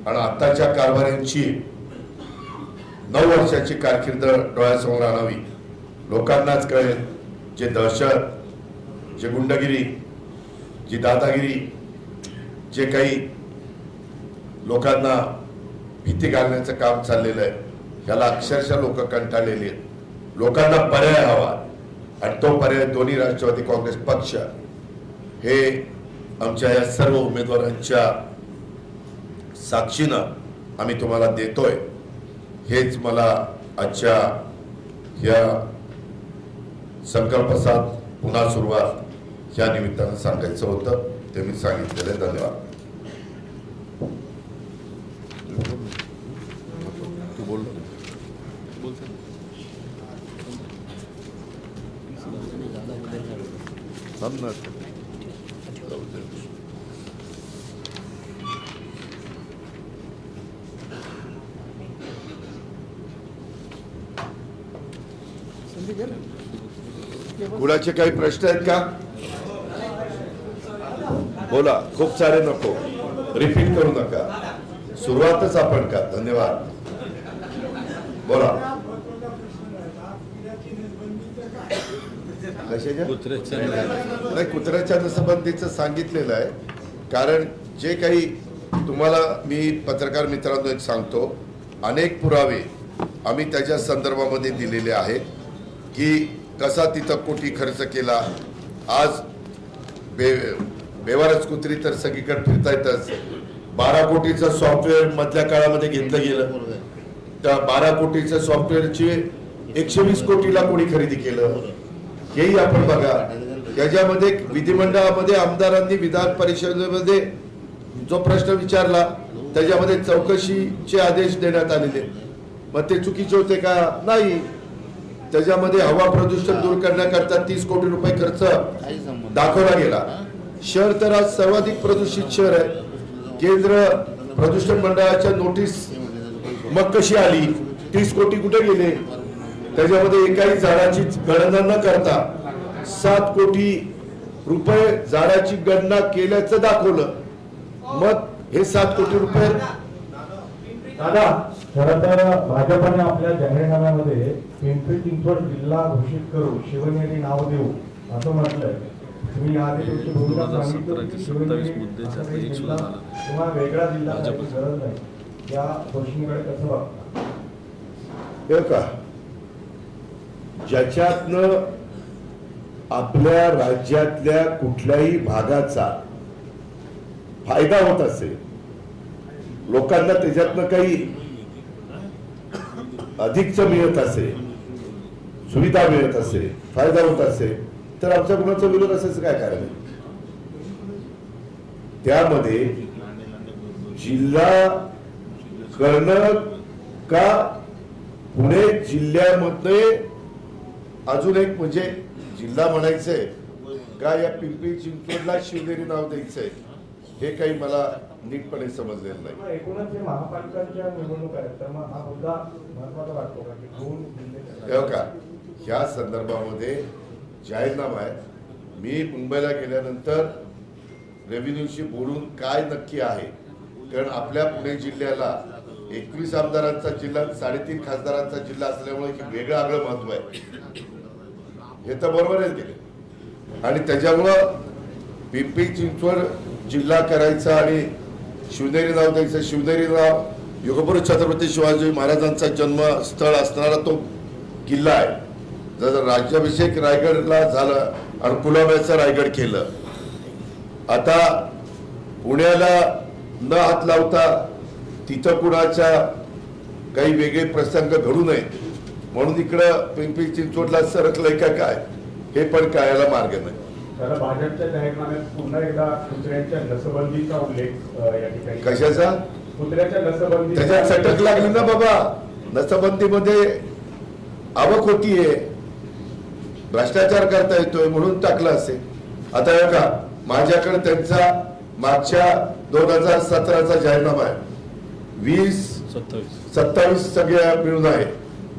आणि आताच्या कारभाऱ्यांची 9 वर्षाची कारकीर्द डोळ्यासमोर आणावी. लोकांनाच कळेल जे दहशत, जे गुंडगिरी, जी दादागिरी, जे काही लोकांना भीती घालण्याचं काम चाललेलं आहे याला अक्षरशः लोक कंटाळलेली आहेत. लोकांना पर्याय हवा आणि तो पर्याय दोन्ही राष्ट्रवादी काँग्रेस पक्ष हे आमच्या या सर्व उमेदवारांच्या साक्षीनं आम्ही तुम्हाला देतोय. हेच मला आजच्या या संकल्प साथ पुन्हा सुरुवात या निमित्तानं सांगायचं होतं ते मी सांगितलेलं आहे. धन्यवाद. कुणाचे काही प्रश्न आहेत का? बोला. खूप सारे नको, रिपीट करू नका. सुरुवातच आपण का. धन्यवाद. बोला. नाही, कुत्र्याच्या नसबंदीचं सांगितलेलं आहे. कारण जे काही तुम्हाला मी पत्रकार मित्रांनो एक सांगतो, अनेक पुरावे आम्ही त्याच्या संदर्भामध्ये दिलेले आहेत की कसा तिथं कोटी खर्च केला. आज बेवारस कुत्री तर सगळीकडे फिरता येतच. 12 कोटीचं सॉफ्टवेअर मधल्या काळामध्ये घेतलं गेलं. त्या 12 कोटीचं सॉफ्टवेअरची 120 कोटीला कोणी खरेदी केलं हेही आपण बघा. त्याच्यामध्ये विधिमंडळामध्ये आमदारांनी विधान परिषदेमध्ये जो प्रश्न विचारला त्याच्यामध्ये चौकशीचे आदेश देण्यात आलेले. मग ते चुकीचे होते का? नाही. त्याच्यामध्ये हवा प्रदूषण दूर करण्याकरता 30 कोटी रुपये खर्च दाखवला गेला. शहर तर आज सर्वाधिक प्रदूषित शहर आहे. केंद्र प्रदूषण मंडळाच्या नोटीस मग कशी आली? 30 कोटी कुठे गेले? त्याच्यामध्ये एकाही झाडाची गणना न करता 7 कोटी रुपये झाडाची गणना केल्याचं दाखवलं. मग हे 7 कोटी रुपये. दादा, खरं तर भाजपने आपल्या जाहीरनाम्यामध्ये पिंपरी चिंचवड जिल्हा घोषित करू शिवनेरी नाव देऊ असं म्हटलंय. तुम्ही आधी तुमची भूमिका सांगितली शिवनेरी जिल्हा किंवा वेगळा जिल्हा गरज नाही. या घोषणेकडे कसं बघता? हे का, ज्याच्यातनं आपल्या राज्यातल्या कुठल्याही भागाचा फायदा होत असेल, लोकांना त्याच्यातनं काही अधिकच मिळत असेल, सुविधा मिळत असेल, फायदा होत असेल, तर आमच्या कुणाचा विरोध असायचं काय कारण आहे? त्यामध्ये जिल्हा करणं का पुणे जिल्ह्यामध्ये अजून एक म्हणजे जिल्हा म्हणायचंय का या पिंपरी चिंचवडला शिवनेरी नाव द्यायचंय हे काही मला नीटपणे समजलेलं नाही. एकूणच महापालिकांच्या निवडणूक आहेत तर मग हा मुद्दा महत्त्वाचा वाटतो का की दोन जिल्हे का ह्या संदर्भामध्ये जाहीरनामा आहे. मी मुंबईला गेल्यानंतर रेव्हेन्यूशी बोलून काय नक्की आहे, कारण आपल्या पुणे जिल्ह्याला 21 आमदारांचा जिल्हा, 3.5 खासदारांचा जिल्हा असल्यामुळे वेगळं आगळं महत्व आहे. हे तर बरोबरच गेले आणि त्याच्यामुळं पिंपरी चिंचवड जिल्हा करायचा आणि शिवनेरी नाव द्यायचं. शिवनेरी नाव युगपुरुष छत्रपती शिवाजी महाराजांचा जन्मस्थळ असणारा तो किल्ला आहे. जर राज्याभिषेक रायगडला झालं आणि कुलाब्याचं रायगड केलं, आता पुण्याला न हात लावता तिथं कुणाच्या काही वेगळे प्रसंग घडू नये म्हणून इकडं पिंपरी चिंचवडला सरकलंय का काय हे पण कळायला मार्ग नाही. तर भाजपच्या जाहीरनाम्यात पुन्हा एकदा कुत्र्यांच्या लसबंदीचा उल्लेख या ठिकाणी. कशाचा? कुत्र्याच्या लसबंदी. त्याच्यात चटक लागली ना बाबा. लसबंदीमध्ये आवक होतीये, भ्रष्टाचार करता येतोय म्हणून टाकलं असेल. आता हे का माझ्याकडे त्यांचा मागच्या 2017चा जाहीरनामा आहे. 20-27 सगळ्या मिळून आहे.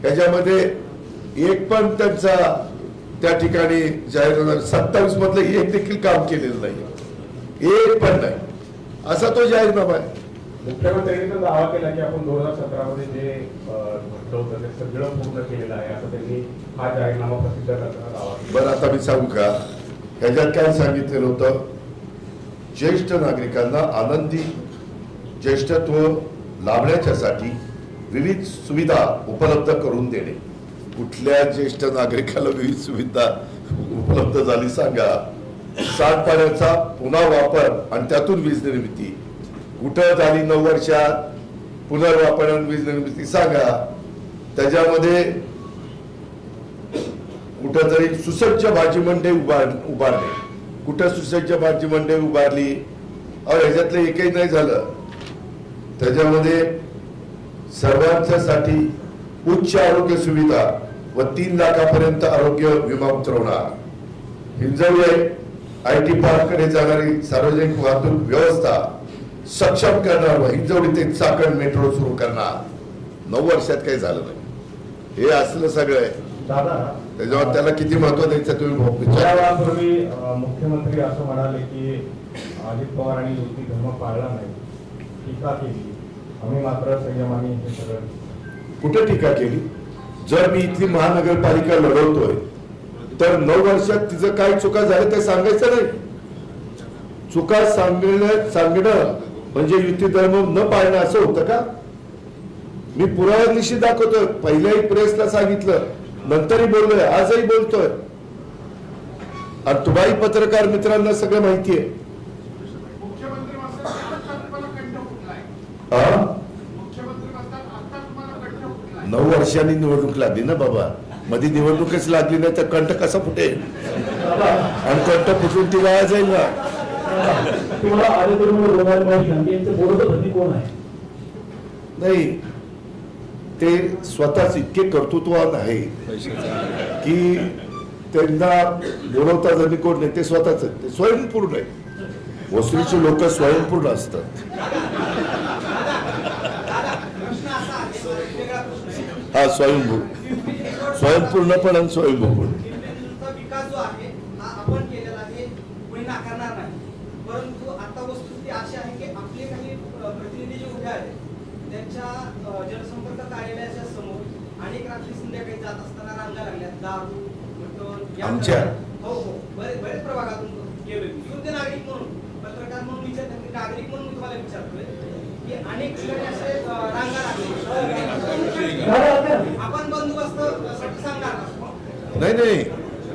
त्याच्यामध्ये एक पण त्यांचा त्या ठिकाणी जाहीरनामा 27 मधलं एक देखील काम केलेलं नाही, एक पण नाही असा तो जाहीरनामा आहे. मुख्यमंत्र्यांनी तर दावा केला की आपण 2017 मध्ये जे म्हटलं होतं ते सगळं पूर्ण केलेलं आहे असं त्यांनी हा जाहीरनामा प्रसिद्ध करताना दावा केला. बरं, आता मी सांगू का ह्याच्यात काय सांगितलेलं होतं? ज्येष्ठ नागरिकांना आनंदी ज्येष्ठत्व लाभण्याच्यासाठी विविध सुविधा उपलब्ध करून देणे. कुठल्या ज्येष्ठ नागरिकाला विविध सुविधा उपलब्ध झाली सांगा? सांडपाण्याचा पुन्हा वापर आणि त्यातून वीज निर्मिती कुठं झाली? 9 वर्षात पुनर्वापर आणि वीज निर्मिती सांगा? त्याच्यामध्ये कुठं तरी सुसज्ज भाजी मंडई उभारणे, कुठं सुसज्ज भाजी मंडई उभारली? ह्याच्यातलं एकही नाही झालं. त्याच्यामध्ये सर्वांच्यासाठी उच्च आरोग्य सुविधा व 3 लाखापर्यंत आरोग्य विमा उतरवणार. हिंजवडी IT पार्ककडे जाणारी सार्वजनिक वाहतूक व्यवस्था सक्षम करणार व हिंजवडी ते चाकण मेट्रो सुरू करणार. 9 वर्षात काही झालं नाही. हे असलं सगळं आहे. त्याच्यावर त्याला किती महत्व द्यायचं तुम्ही विचारापूर्वी मुख्यमंत्री असं म्हणाले की अजित पवार आणि युती धर्म पाळला नाही, टीका केली. आम्ही मात्र संयमाने हे सगळं कुठे टीका केली? जर मी इथली महानगरपालिका लढवतोय तर 9 वर्षात तिचं काय चुका झाल्या ते सांगायचं नाही. चुका सांगणं म्हणजे युती धर्म न पाळणं असं होतं का? मी पुराव्यानिशी दाखवतोय. पहिल्याही प्रेसला सांगितलं, नंतरही बोललोय, आजही बोलतोय. आणि तुम्हाही पत्रकार मित्रांना सगळं माहितीये. मुख्यमंत्री म्हणतात आता तुम्हाला कंठ फुटलाय. हा? मुख्यमंत्री म्हणतात आता तुम्हाला कंठ फुटलाय. 9 वर्षांनी निवडणूक लागली ना बाबा. मध्ये निवडणूकच लागली नाही तर कंठ कसा फुटेल? आणि कंठ फुटून ती वाया जाईल ना. तुम्हाला आरोग्य रोगाला माहिती यांचं बोलत कोण आहे? नाही, ते स्वतःच इतके कर्तृत्ववान आहे की त्यांना बोलवता जरी कोण नाही, ते स्वतःच आहेत. ते स्वयंपूर्ण आहे. वसुलीची लोक स्वयंपूर्ण असतात. हा, स्वयंपूर्ण पण आणि स्वयंभू पण. पिंपरी-चिंचवडचा विकास जो आहे हा आपण केलेला आहे, कोणी नाकारणार नाही. परंतु आता वस्तुस्थिती अशी आहे की आपले काही प्रतिनिधी जे उभे आहेत त्यांच्या जनसंपर्क कार्यालयाच्या समोर अनेक रात्री संध्याकाळी जात असताना रांगा लागल्या. दारू, मटण आमच्या? हो हो, बरेच प्रभागातून गेले. येऊन ते नागरिक म्हणून, पत्रकार म्हणून विचारतात, नागरिक म्हणून मी तुम्हाला विचारतोय की अनेक ठिकाणी असे रांगा लागले. आपण बंदोबस्त सांगणार का? नाही,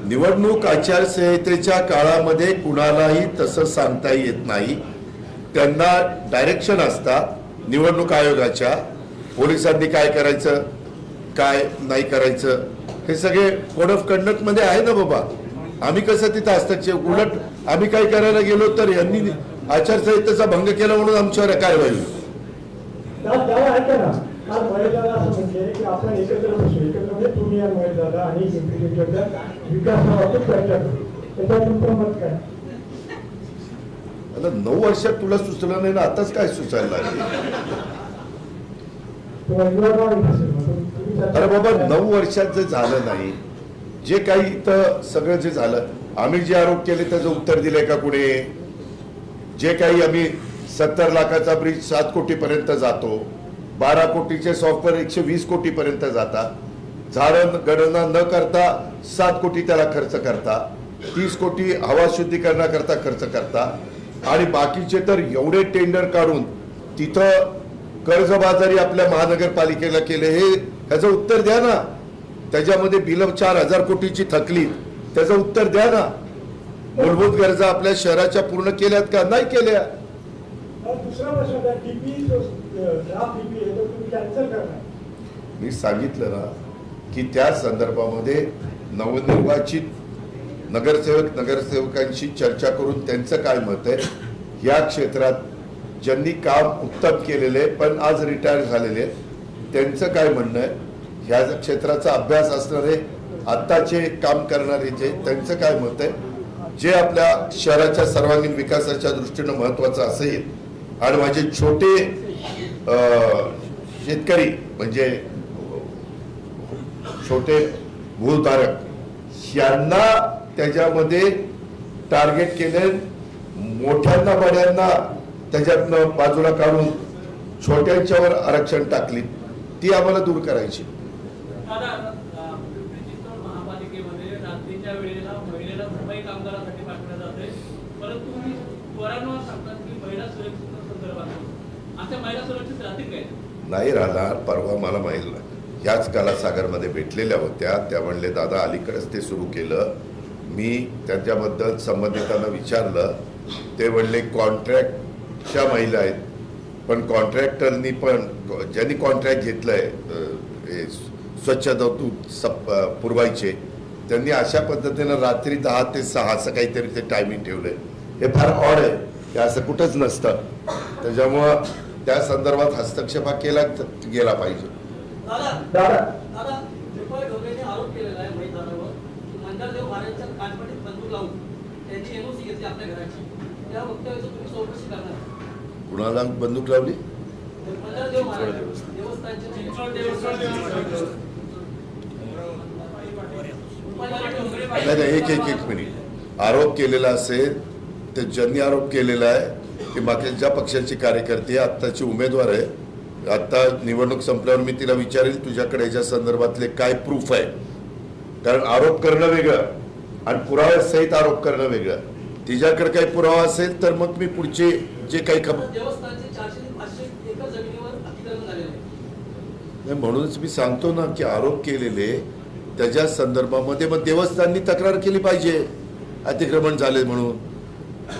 निवडणूक आचारसंहितेच्या काळामध्ये कुणालाही तसं सांगता येत नाही. त्यांना डायरेक्शन असतात निवडणूक आयोगाच्या. पोलिसांनी काय करायचं, काय नाही करायचं, हे सगळे कोड ऑफ कंडक्ट मध्ये आहे ना बाबा. आम्ही कसं तिथं हस्तक्षेप? उलट आम्ही काय करायला गेलो तर यांनी आचारसंहितेचा भंग केला म्हणून आमच्यावर कारवाई होईल. ऐका ना, आज महेशदादा असं म्हटले की आपण एकत्र बसू, एकत्र म्हणजे तुम्ही आणि महेशदादा आणि पिंपरी-चिंचवडच्या विकासाबाबतीत चर्चा करू. त्याच्यावर तुमचं मत काय? आता 9 वर्षात तुला सुचलं नाही ना, आताच काय सुचायला लागले? अरे बाबा, 9 वर्षात जे झालं नाही, जे काही इथं सगळं जे झालं, आम्ही जे आरोप केले त्याचं उत्तर दिलंय का कुणी? जे काही आम्ही 70 लाखाचा ब्रिज 7 कोटीपर्यंत जातो, 12 कोटीचे सॉफ्टवेअर 120 कोटीपर्यंत जातात, झाडं गणना न करता 7 कोटी त्याला खर्च करता, 30 कोटी हवा शुद्धीकरणाकरता खर्च करता, आणि बाकीचे तर एवढे टेंडर काढून तिथं कर्जबाजारी आपल्या महानगरपालिकेला केले. हे ह्याचं उत्तर द्या ना. त्याच्यामध्ये बिल 4,000 कोटीची थकली, त्याचं उत्तर द्या ना. मूलभूत गरजा आपल्या शहराच्या पूर्ण केल्यात का? नाही केल्या. दुसरा प्रश्न, मी सांगितलं ना की त्या संदर्भामध्ये नवनिर्वाचित नगरसेवकांशी चर्चा करून त्यांचं काय मत आहे, या क्षेत्रात ज्यांनी काम उत्तम केलेले पण आज रिटायर झालेले, त्यांचं काय म्हणणं आहे, ह्या क्षेत्राचा अभ्यास असणारे आत्ताचे काम करणारे जे, त्यांचं काय मत आहे, जे आपल्या शहराच्या सर्वांगीण विकासाच्या दृष्टीनं महत्वाचं असेल. आणि माझे छोटे शेतकरी म्हणजे छोटे भूधारक यांना त्याच्यामध्ये टार्गेट केले, मोठ्यांना बड्यांना त्याच्यातनं बाजूला काढून छोट्यांच्यावर आरक्षण टाकली, ती आम्हाला दूर करायची. महापालिकेमध्ये रात्रीच्या वेळेला महिलेला सफाई कामगारांसाठी पाठवण्यात जाते, परंतु तुम्ही वारंवार सांगतात की महिला सुरक्षित संदर्भात अशा महिला सुरक्षित राहतील काय? नाही राहणार. परवा मला माहिती ह्याच कालासागरमध्ये भेटलेल्या होत्या. त्या म्हणले दादा अलीकडेच ते सुरू केलं. मी त्यांच्याबद्दल संबंधितांना विचारलं. ते म्हणले कॉन्ट्रॅक्टच्या महिला आहेत, पण कॉन्ट्रॅक्टरनी पण ज्यांनी कॉन्ट्रॅक्ट घेतलंय स्वच्छता पुरवायचे, त्यांनी अशा पद्धतीनं रात्री 10 ते 6 असं काहीतरी ते टायमिंग ठेवलंय. हे फार ऑड आहे, हे असं कुठंच नसतं. त्याच्यामुळं त्या संदर्भात हस्तक्षेप केला गेला पाहिजे. दादा दीपक ढोबळेने आरोप केलेला आहे मैदानावर, मंगळदेव महाराजांच्या कानपटीत बंदूक लावून त्यांची एनओसी घेतली आपल्या घराची. त्या वक्तव्याचं तुम्ही चौकशी करणार? कुणाला बंदूक लावली? मंगळदेव महाराज देवस्थानचे नाही, एक मिनिट. आरोप केलेला असेल तर ज्यांनी आरोप केलेला आहे की बाकी ज्या पक्षाची कार्यकर्ते आत्ताची उमेदवार आहे आता निवडणूक संपल्यावर मी तिला विचारेल तुझ्याकडे याच्या संदर्भातले काय प्रूफ आहे, कारण आरोप करणं वेगळं आणि पुराव्यासहित आरोप करणं वेगळं. तिच्याकडे काही पुरावा असेल तर मग मी पुढचे जे काही देवस्थानचे 400 ते 500 एकर जमिनीवर अतिक्रमण झालेलं आहे. नाही, म्हणूनच मी सांगतो ना की आरोप केलेले त्याच्या संदर्भामध्ये मग देवस्थाननी तक्रार केली पाहिजे अतिक्रमण झाले म्हणून.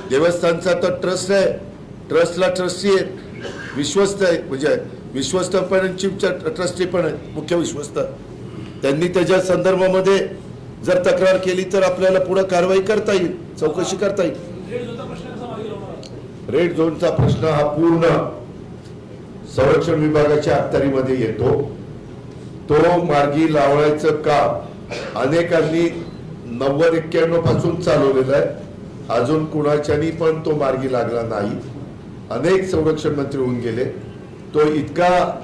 देवस्थानचा तर ट्रस्ट आहे, ट्रस्टला ट्रस्टी आहेत, विश्वस्त आहे, म्हणजे विश्वस्त पण चीफ ट्रस्टी पण आहेत, मुख्य विश्वस्त. त्यांनी त्याच्या संदर्भामध्ये जर तक्रार केली तर आपल्याला पुढे कारवाई करता येईल, चौकशी करता येईल. रेड झोनचा प्रश्न हा पूर्ण संरक्षण विभागाच्या अखत्यारीमध्ये येतो. तो मार्गी लावायचं काम अनेकांनी 90-91 पासून चालवलेलं आहे. अजून कुणाच्यानी पण तो मार्गी लागला नाही. अनेक संरक्षण मंत्री होऊन गेले. तो इतका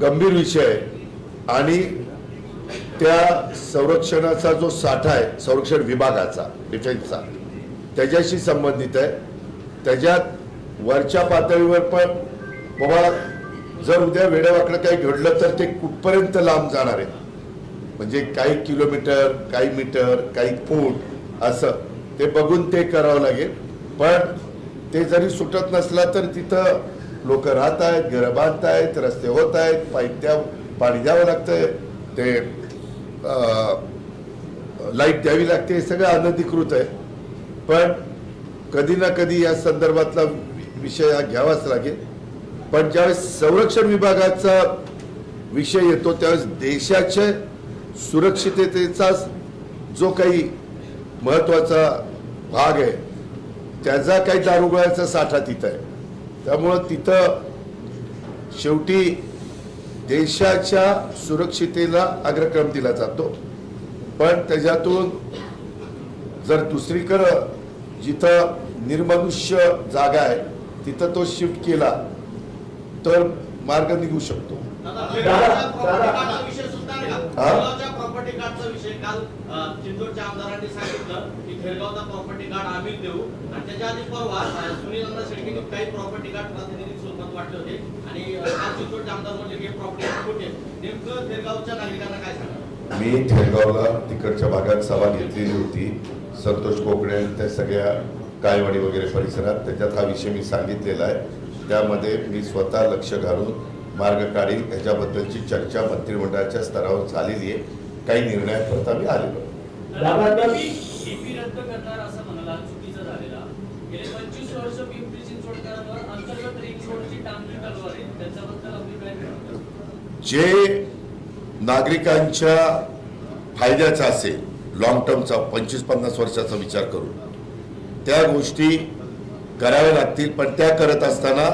गंभीर विषय आहे आणि त्या संरक्षणाचा जो साठा आहे संरक्षण विभागाचा, डिफेन्सचा, त्याच्याशी संबंधित आहे. त्याच्यात वरच्या पातळीवर पण बाबा जर उद्या वेडेवाकडं काही घडलं तर ते कुठपर्यंत लांब जाणार आहे, म्हणजे काही किलोमीटर, काही मीटर, काही फूट, असं ते बघून ते करावं लागेल. पण ते जरी सुटत नसला तर तिथं लोक राहत आहेत, घरं बांधत आहेत, रस्ते होत आहेत, पाणी द्यावं लागतंय, ते लाईट द्यावी लागते, हे सगळं अनधिकृत आहे. पण कधी ना कधी या संदर्भातला विषय हा घ्यावाच लागेल. पण ज्यावेळेस संरक्षण विभागाचा विषय येतो त्यावेळेस देशाच्या सुरक्षिततेचा जो काही महत्वाचा भाग आहे त्याचा काही दारुगोळ्याचा साठा तिथं आहे. त्यामुळं तिथं शेवटी देशाच्या सुरक्षितेला अग्रक्रम दिला जातो. पण त्याच्यातून जर दुसरीकडं जिथं निर्मनुष्य जागा आहे तिथं तो शिफ्ट केला तर मार्ग निघू शकतो. प्रॉपर्टी कार्डचा विषय काल चिंचवडच्या आमदारांनी सांगितलं की खेरगावचा प्रॉपर्टी कार्ड आम्ही देऊ आणि त्याच्या आधी परवा सुनील अण्णा शेळकेंनी काही प्रॉपर्टी कार्ड प्रातिनिधिक स्वरूपात वाटले होते आणि काल चिंचवडचे आमदार म्हणले की प्रॉपर्टी कार्ड कुठे, नेमकं खेरगावच्या नागरिकांना काय सांगा? मी खेरगावला तिकडच्या भागात सभा घेतलेली होती संतोष कोकणे त्या सगळ्या कायवाडी वगैरे परिसरात. त्याच्यात हा विषय मी सांगितलेला आहे. त्यामध्ये मी स्वतः लक्ष घालून मार्ग काढील. याच्याबद्दलची चर्चा मंत्रिमंडळाच्या स्तरावर झालेली आहे. काही निर्णयापर्यंत आम्ही आलेलो. डीपी रद्द करणार असं म्हणाला चुकीचं झालेला. गेले 25 वर्ष पिंपरी चिंचवडकरांवर अंतर्गत रिंग रोडची डांबरी चालू आहे, त्याच्याबद्दल आपली काय म्हणणं? जे नागरिकांच्या फायद्याचा असेल, लॉंग टर्मचा 25-50 वर्षाचा विचार करून त्या गोष्टी कराव्या लागतील. पण त्या करत असताना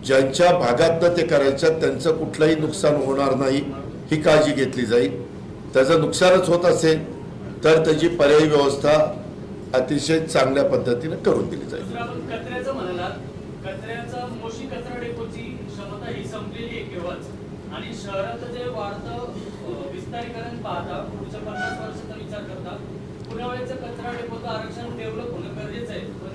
ज्यांच्या भागातनं ते करायच्या त्यांचं कुठलंही नुकसान होणार नाही ही काळजी घेतली जाईल. त्याचं नुकसानच होत असेल तर त्याची पर्यायी व्यवस्था अतिशय चांगल्या पद्धतीने करून दिली जाईल. कचऱ्याचं म्हणालात, कचऱ्याचा मोशी कचरा डेपोची क्षमता ही संपलेली आहे केवळच, आणि शहराचं जे वाढतं विस्तारीकरण पाहता पुढच्या 50 वर्षाचा विचार करता पुण्यावेळेचं कचरा डेपोचं आरक्षण डेव्हलप होणं गरजेचं आहे. पण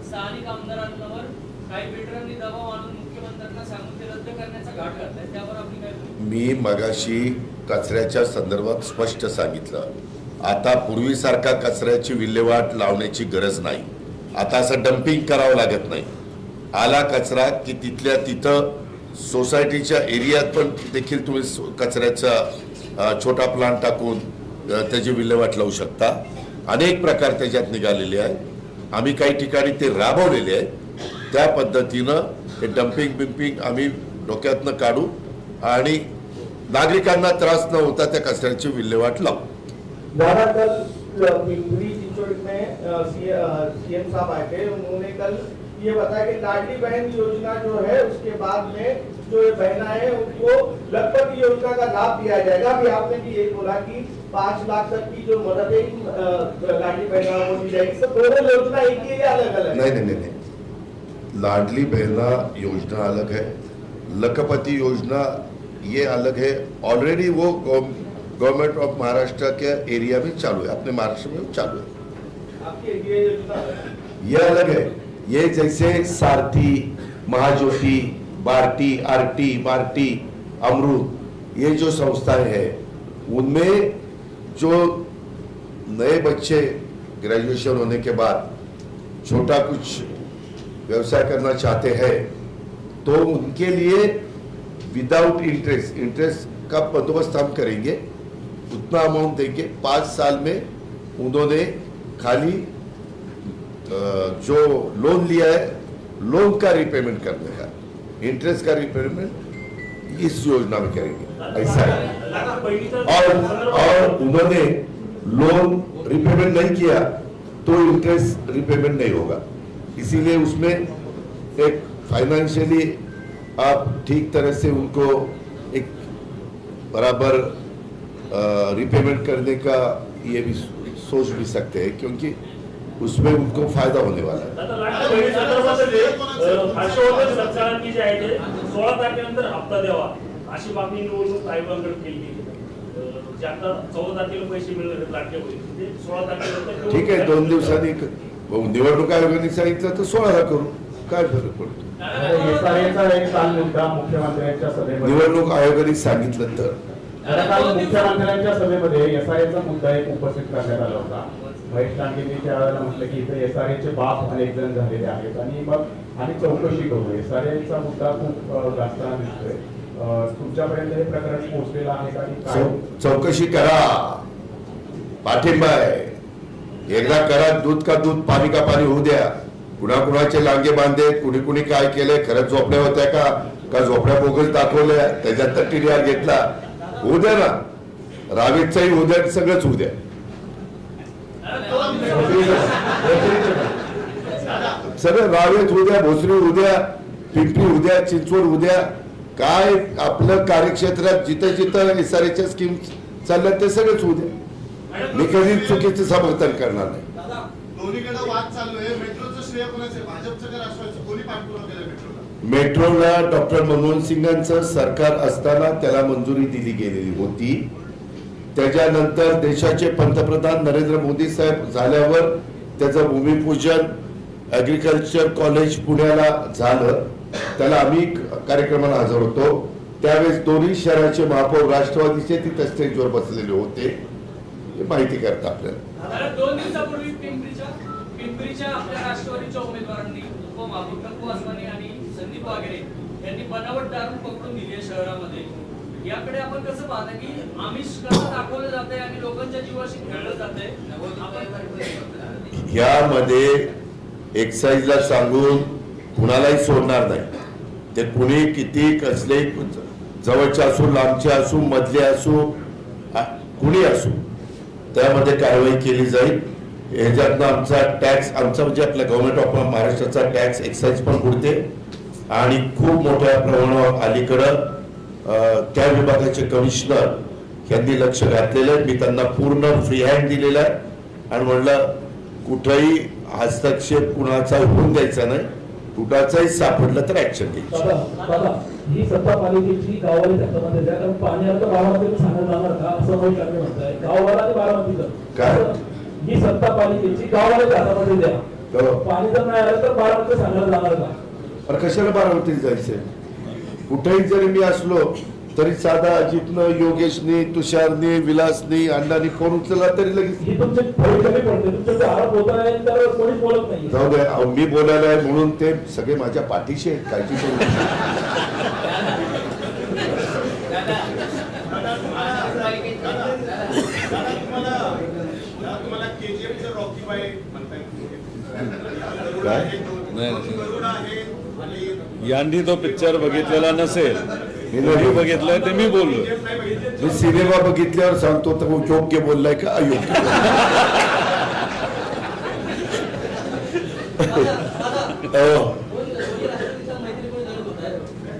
स्थानिक आमदारांवर काही बिल्डरांनी दबाव आणून मुख्यमंत्र्यांना सांगून ते रद्द करण्याचा घाट घातलाय, त्यावर आपली काय? मी मगाशी कचऱ्याच्या संदर्भात स्पष्ट सांगितलं. आता पूर्वीसारखा कचऱ्याची विल्हेवाट लावण्याची गरज नाही. आता असं डम्पिंग करावं लागत नाही. आला कचरा की तिथल्या तिथं सोसायटीच्या एरियात पण देखील तुम्ही कचऱ्याचा छोटा प्लांट टाकून त्याची विल्हेवाट लावू शकता. अनेक प्रकार त्याच्यात निघालेले आहेत. आम्ही काही ठिकाणी ते राबवलेले आहेत. त्या पद्धतीनं हे डम्पिंग बिम्पिंग आम्ही डोक्यातनं काढू आणि नागरिकांना त्रास न होता त्या कचऱ्याची विल्हेवाट लावू. दादा, कल पिंपरी चिंचवड में सीएम साहब आए थे. उन्होंने कल ये बताया कि लाडली बहन योजना जो है उसके बाद में जो बहना है उनको लखपति योजना का लाभ दिया जाएगा. अभी आपने भी ये बोला कि 5 लाख तक की जो मदद है लाडली बहना वो दी जाएगी. तो दोनों योजना एक ही है या अलग अलग? नहीं. लाडली बहना योजना अलग है, लखपति योजना ये अलग है. ऑलरेडी वो government of Maharashtra K area में चालू है, अपने महाराष्ट्र में चालू है. आपकी ये योजना ये अलग है. ये जैसे सारथी, महाज्योति, बार्टी, आरटी, मार्टी, अमृत, ये जो संस्थाएं हैं उनमें जो नए बच्चे ग्रेजुएशन होने के बाद छोटा कुछ व्यवसाय करना चाहते हैं तो उनके लिए विदाउट इंटरेस्ट का बंदोबस्त हम करेंगे। उतना अमाउंट देंगे, 5 साल में उन्होंने खाली जो लोन लिया है लोन का रिपेमेंट करने का, इंटरेस्ट का रिपेमेंट इस योजना में करेंगे, ऐसा है। और उन्होंने लोन रिपेमेंट नहीं किया तो इंटरेस्ट रिपेमेंट नहीं होगा, इसीलिए उसमें एक फाइनेंशियली आप ठीक तरह से उनको एक बराबर रिपेमेंट करने का ये भी सोच भी सकते हैं, क्योंकि उसमें उनको फायदा होने वाला है। आता लाडक्या बहिणी संदर्भामध्ये हर्षवर्धन सरकारांनी जे आहे ते 16 तारखेनंतर हप्ता द्यावा अशी मागणी निवडणूक आयोगाकडे केली आहे। जे आता 14 तारखेला पैसे मिळणार लाडक्या बहिणी ते 16 तारखेनंतर ठीक आहे, 2 दिवसांनी निवडणूक आयोगाने सांगितलं तर 16 करू, काय फरक पडतो? एसआरएचा एक काल मुद्दा मुख्यमंत्र्यांच्या सभेमध्ये, निवडणूक आयोगाने सांगितलं तर काल मुख्यमंत्र्यांच्या सभेमध्ये एसआरएचा मुद्दा एक उपस्थित करण्यात आला होता। महेश लांडेंनी त्यावेळेला म्हटलं की इथे एसआरएचे बाप अनेक जण झालेले आहेत आणि मग आम्ही चौकशी करू। एसआरएचा मुद्दा खूप गाजताना दिसतोय, तुमच्यापर्यंत हे प्रकरण पोहोचलेलं आहे का? आणि काय चौकशी करा, पाठिंबा आहे, एकदा करा, दूध का दूध पाणी का पाणी होऊ द्या। कुणाकुणाचे लांगे बांधे, कुणी कुणी काय केलंय, खरंच झोपड्या होत्या का झोपड्या बोगस दाखवल्या, त्याच्यात तर टीडीआर घेतला, होऊ द्या ना, रावेतचाही होऊ द्या, सगळंच होऊ द्या। सगळं रावेत होऊ द्या, भोसरी होऊ द्या, पिंपरी होऊ द्या, चिंचवड होऊ द्या, काय आपलं कार्यक्षेत्रात जिथं जिथं एसआरएच्या स्कीम चालल्या ते सगळंच होऊ द्या। मी कधी चुकीचं समर्थन करणार नाही। दोन्हीकडे वाद चालू आहे, मेट्रोचं श्रेय कोणाचं आहे, भाजपचं का राष्ट्रवादीचं? कोणी पाठपुरावा केला मेट्रोला? मेट्रोला डॉक्टर मनमोहन सिंगांचं सरकार असताना त्याला मंजुरी दिली गेलेली होती। त्याच्यानंतर देशाचे पंतप्रधान नरेंद्र मोदी साहेब झाल्यावर त्याचं भूमिपूजन ऍग्रिकल्चर कॉलेज पुण्याला झालं, त्याला आम्ही कार्यक्रमाला हजर होतो। त्यावेळेस दोन्ही शहराचे महापौर राष्ट्रवादीचे तिथे स्टेजवर बसलेले होते, हे माहिती करता आपल्याला। 2 दिवसापूर्वी पिंपरीच्या आपल्या राष्ट्रवादीच्या उमेदवारांनी उपमहापौर वासवानी आणि संदीप वागेरे यांनी बनावट दारू पकडून दिली आहे शहरामध्ये। याकडे आपण कसं पाहता की आमिष कसं दाखवलं जातंय आणि लोकांच्या जीवाशी खेळलं जातंय? यामध्ये एक्साईजला सांगून कुणालाही सोडणार नाही, ते कुणी किती कसले जवळचे असू, लांबचे असू, मधले असू, कुणी असू, त्यामध्ये कारवाई केली जाईल। ह्याच्यातनं आमचा टॅक्स, आमचा म्हणजे आपल्या गव्हर्नमेंट ऑफ महाराष्ट्राचा टॅक्स एक्साईज पण बुडते आणि खूप मोठ्या प्रमाणावर अलीकडं त्या विभागाचे कमिशनर यांनी लक्ष घातलेलं आहे। मी त्यांना पूर्ण फ्री हँड दिलेला आहे आणि म्हणलं कुठलाही हस्तक्षेप कुणाचा होऊन द्यायचा नाही, कुणाचाही सापडलं तर ऍक्शन घ्यायची। दादा ही सत्ता पालिकेची गावाला त्यामध्ये द्या, कारण पाणी आलं तर बारामतीला सांगण्यात जाणार का असं महेश लांडे म्हणताय? गावाला आणि बारामतीचं काय? ही सत्ता पालिकेची गावाला हातामध्ये द्या, पाणी जर नाही आलं तर बारामतीला सांगण्यात जाणार का? अरे कशाला बारामतीला जायचंय? कुठेही जरी मी असलो तरी साधा अजितनं, योगेशनी, तुषारनी, विलासनी, अण्णांनी फोन उचलला तरी लगेच ही तुमची थोडी कमी पडते, तुमचे आरोप होत आहे तर कोणीच बोलत नाही। जाऊ दे, मी बोलायला आहे म्हणून ते सगळे माझ्या पाठीशी आहेत, काळजी करू तुम्हाला केजीएफचं रॉकी बाय काय? यांनी तो पिक्चर बघितलेला नसेल, मी बघितलंय ते मी बोललो। मी सिनेमा बघितल्यावर सांगतो तर योग्य बोललाय का अयोग्य?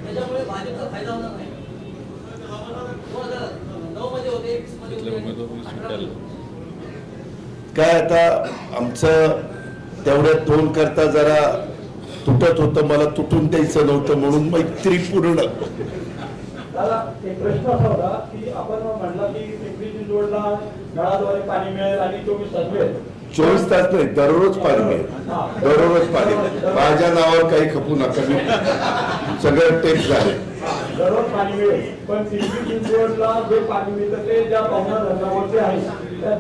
त्याच्यामुळे भाजपचा फायदा होणार नाही। 2009 मध्ये होते, 21 मध्ये होते, काय आता आमचं तेवढ्या दोन करता जरा तुटत होतं, मला तुटून द्यायचं नव्हतं म्हणून मैत्रीपूर्ण। दादा एक प्रश्न असा होता की आपण म्हणला की पिंपरी चिंचवडला नळाद्वारे पाणी मिळेल आणि 24 तास मिळेल, मिळेल 24 तास नाही, दररोज पाणी मिळेल, दररोज पाणी मिळेल. माझ्या नावावर काही खपू नका, मी सगळं टेप झाले. दररोज पाणी मिळेल, पण पिंपरी चिंचवडला जे पाणी मिळतं ते ज्या पवना धरणावरती आहे त्या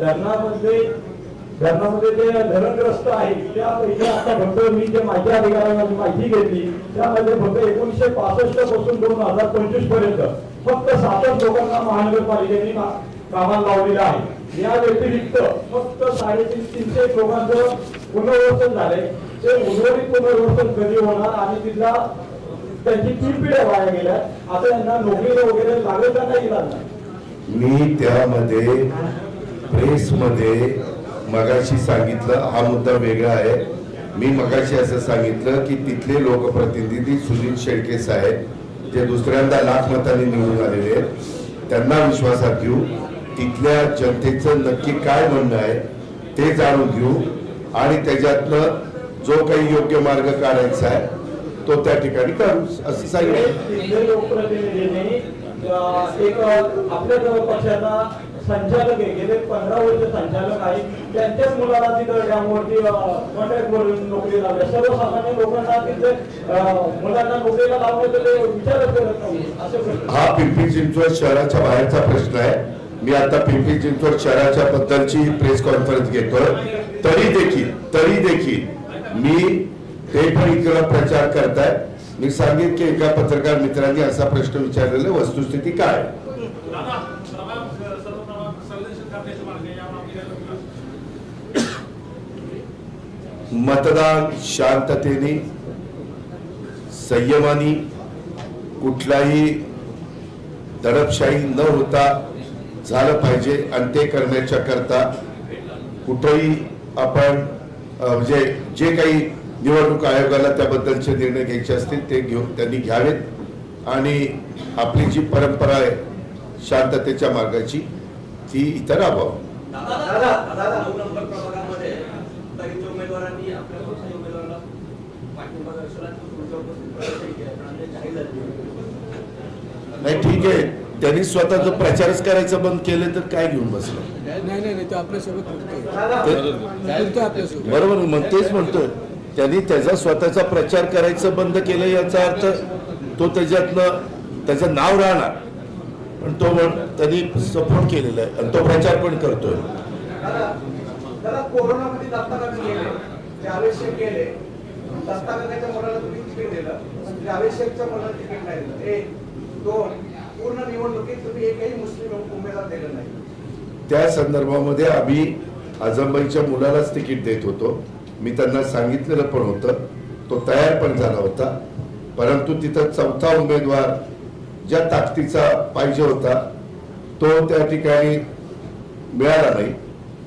धरणामध्ये जे धरणग्रस्त आहे त्यापैकी आता फक्त मी जे माझ्या अधिकाऱ्यांना माहिती घेतली त्यामध्ये फक्त 1965 पासून 2025 पर्यंत फक्त 7 लोकांना महानगरपालिकेने कामाला लावलेलं आहे. या व्यतिरिक्त फक्त 350 लोकांचं पुनर्वसन झालंय. ते उर्वरित पुनर्वसन कधी होणार आणि तिथला त्यांची 3 पिढ्या वाया गेल्या, आता यांना नोकरीला वगैरे लागत का नाही लागणार? मी त्यामध्ये प्रेसमध्ये मगाशी सांगितलं, हा मुद्दा वेगळा आहे. मी मगाशी असं सांगितलं की तिथले लोकप्रतिनिधी सुनील शेळके साहेब जे दुसऱ्यांदा लाख मतांनी निवडून आलेले आहेत, त्यांना विश्वासात घेऊ, तिथल्या जनतेचं नक्की काय म्हणणं आहे ते जाणून घेऊ आणि त्याच्यातनं जो काही योग्य मार्ग काढायचा आहे तो त्या ठिकाणी करू असं सांगितलं. तिथले लोकप्रतिनिधींनी एक आपल्या पक्षाचा संचालक आहे, गेले 15 वर्ष संचालक आहे, त्यांच्याच मुलाला तिथं डॅमवरती कॉन्ट्रॅक्टवर नोकरी लावल्या. सर्वसामान्य लोकांना तिथे मुलांना नोकरीला लावण्याचं ते विचारच करत नाही. असं हा पिंपरी चिंचवड शहराच्या बाहेरचा प्रश्न आहे. मी आता पिंपरी चिंचवड शहराच्या बद्दलची प्रेस कॉन्फरन्स घेतोय. तरी देखील मी ते पण इकडे प्रचार करताय. मी सांगेन की एका पत्रकार मित्रांनी असा प्रश्न विचारलेला, वस्तुस्थिती काय? मतदान शांततेने संयमाने कुठलाही दडपशाही न होता झालं पाहिजे आणि ते करण्याच्या करता कुठेही आपण म्हणजे जे काही निवडणूक आयोगाला त्याबद्दलचे निर्णय घ्यायचे असतील ते त्यांनी घ्यावेत आणि आपली जी परंपरा आहे शांततेच्या मार्गाची ती इतर राबवावी. नाही ठीक आहे, त्यांनी स्वतःचा प्रचारच करायचा बंद केले तर काय घेऊन बसलं? नाही ते आपल्यासोबत आपल्यासोबत बरोबर, मग तेच म्हणतोय, त्यांनी त्याचा स्वतःचा प्रचार करायचं बंद केलं याचा अर्थ तो त्याच्यातनं त्याचं नाव राहणार, पण तो त्यांनी सपोर्ट केलेला आहे आणि तो प्रचार पण करतोय. कोरोनामध्ये दत्ताकात गेले, आवश्यक केले, दत्ताकाच्या मुलाला तुम्ही तिकीट दिलं, आवश्यकच्या मुलाला तिकीट नाही दिलं. 1, 2 पूर्ण निवडणुकीत तुम्ही एकही मुस्लिम उमेदवार दिला नाही. त्या संदर्भामध्ये आम्ही आझमबाईच्या मुलालाच तिकीट देत होतो. मी त्यांना सांगितलेलं पण होतं, तो तयार पण झाला होता, परंतु तिथं 4था उमेदवार ज्या ताकदीचा पाहिजे होता तो त्या ठिकाणी मिळाला नाही.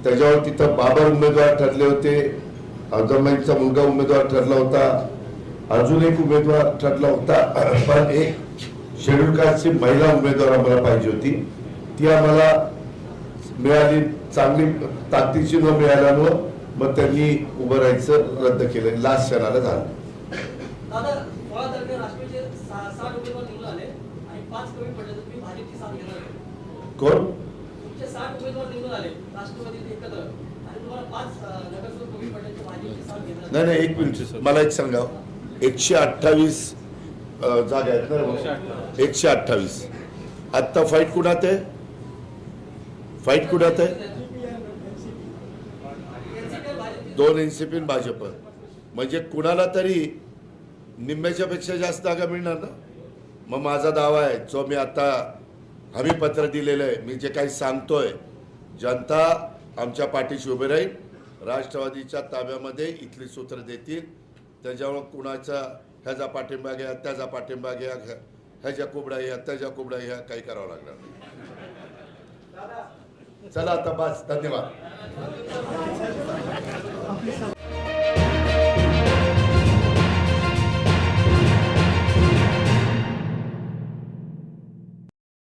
त्याच्यावर तिथं बाबर उमेदवार ठरले होते, आझमबाईंचा मुलगा उमेदवार ठरला होता, अजून एक उमेदवार ठरला होता, पण एक शेड्यूल कास्टची महिला उमेदवार आम्हाला पाहिजे होती, ती आम्हाला मिळाली. चांगली ताकदीची न मिळाल्यामुळं मग त्यांनी उभं राहायचं रद्द केलं, लास्ट क्षणाला झालं. दादा 16 तारखेला राष्ट्रीय 60 उमेदवार निवडून आले आणि 5 कमी पडले तर तुम्ही भाजपची साथ घेणार आहे? कोण? तुमचे 60 उमेदवार निवडून आले राष्ट्रवादी एकत्र आणि तुम्हाला 5 नगरसेवक कमी पडले तर भाजपची साथ घेणार? नाही एक मिनिट, मला एक सांगा, 128 जागा आहेत ना, 128. आत्ता फाईट कुणात आहे? फाईट कुणात आहे? 2 एनसीपी भाजप, म्हणजे कुणाला तरी निम्म्याच्या पेक्षा जास्त जागा मिळणार ना. मग माझा दावा आहे, जो मी आता हमी पत्र दिलेलं आहे, मी जे काही सांगतोय, जनता आमच्या पाठीशी उभे राहील, राष्ट्रवादीच्या ताब्यामध्ये इथली सूत्र देतील, त्याच्यामुळे कुणाचा ह्याचा पाठिंबा घ्या, त्याचा पाठिंबा घ्या, ह्याच्या कुबड्या घ्या, त्याच्या कुबड्या घ्या, काही करावं लागणार नाही. चला आता बस, धन्यवाद.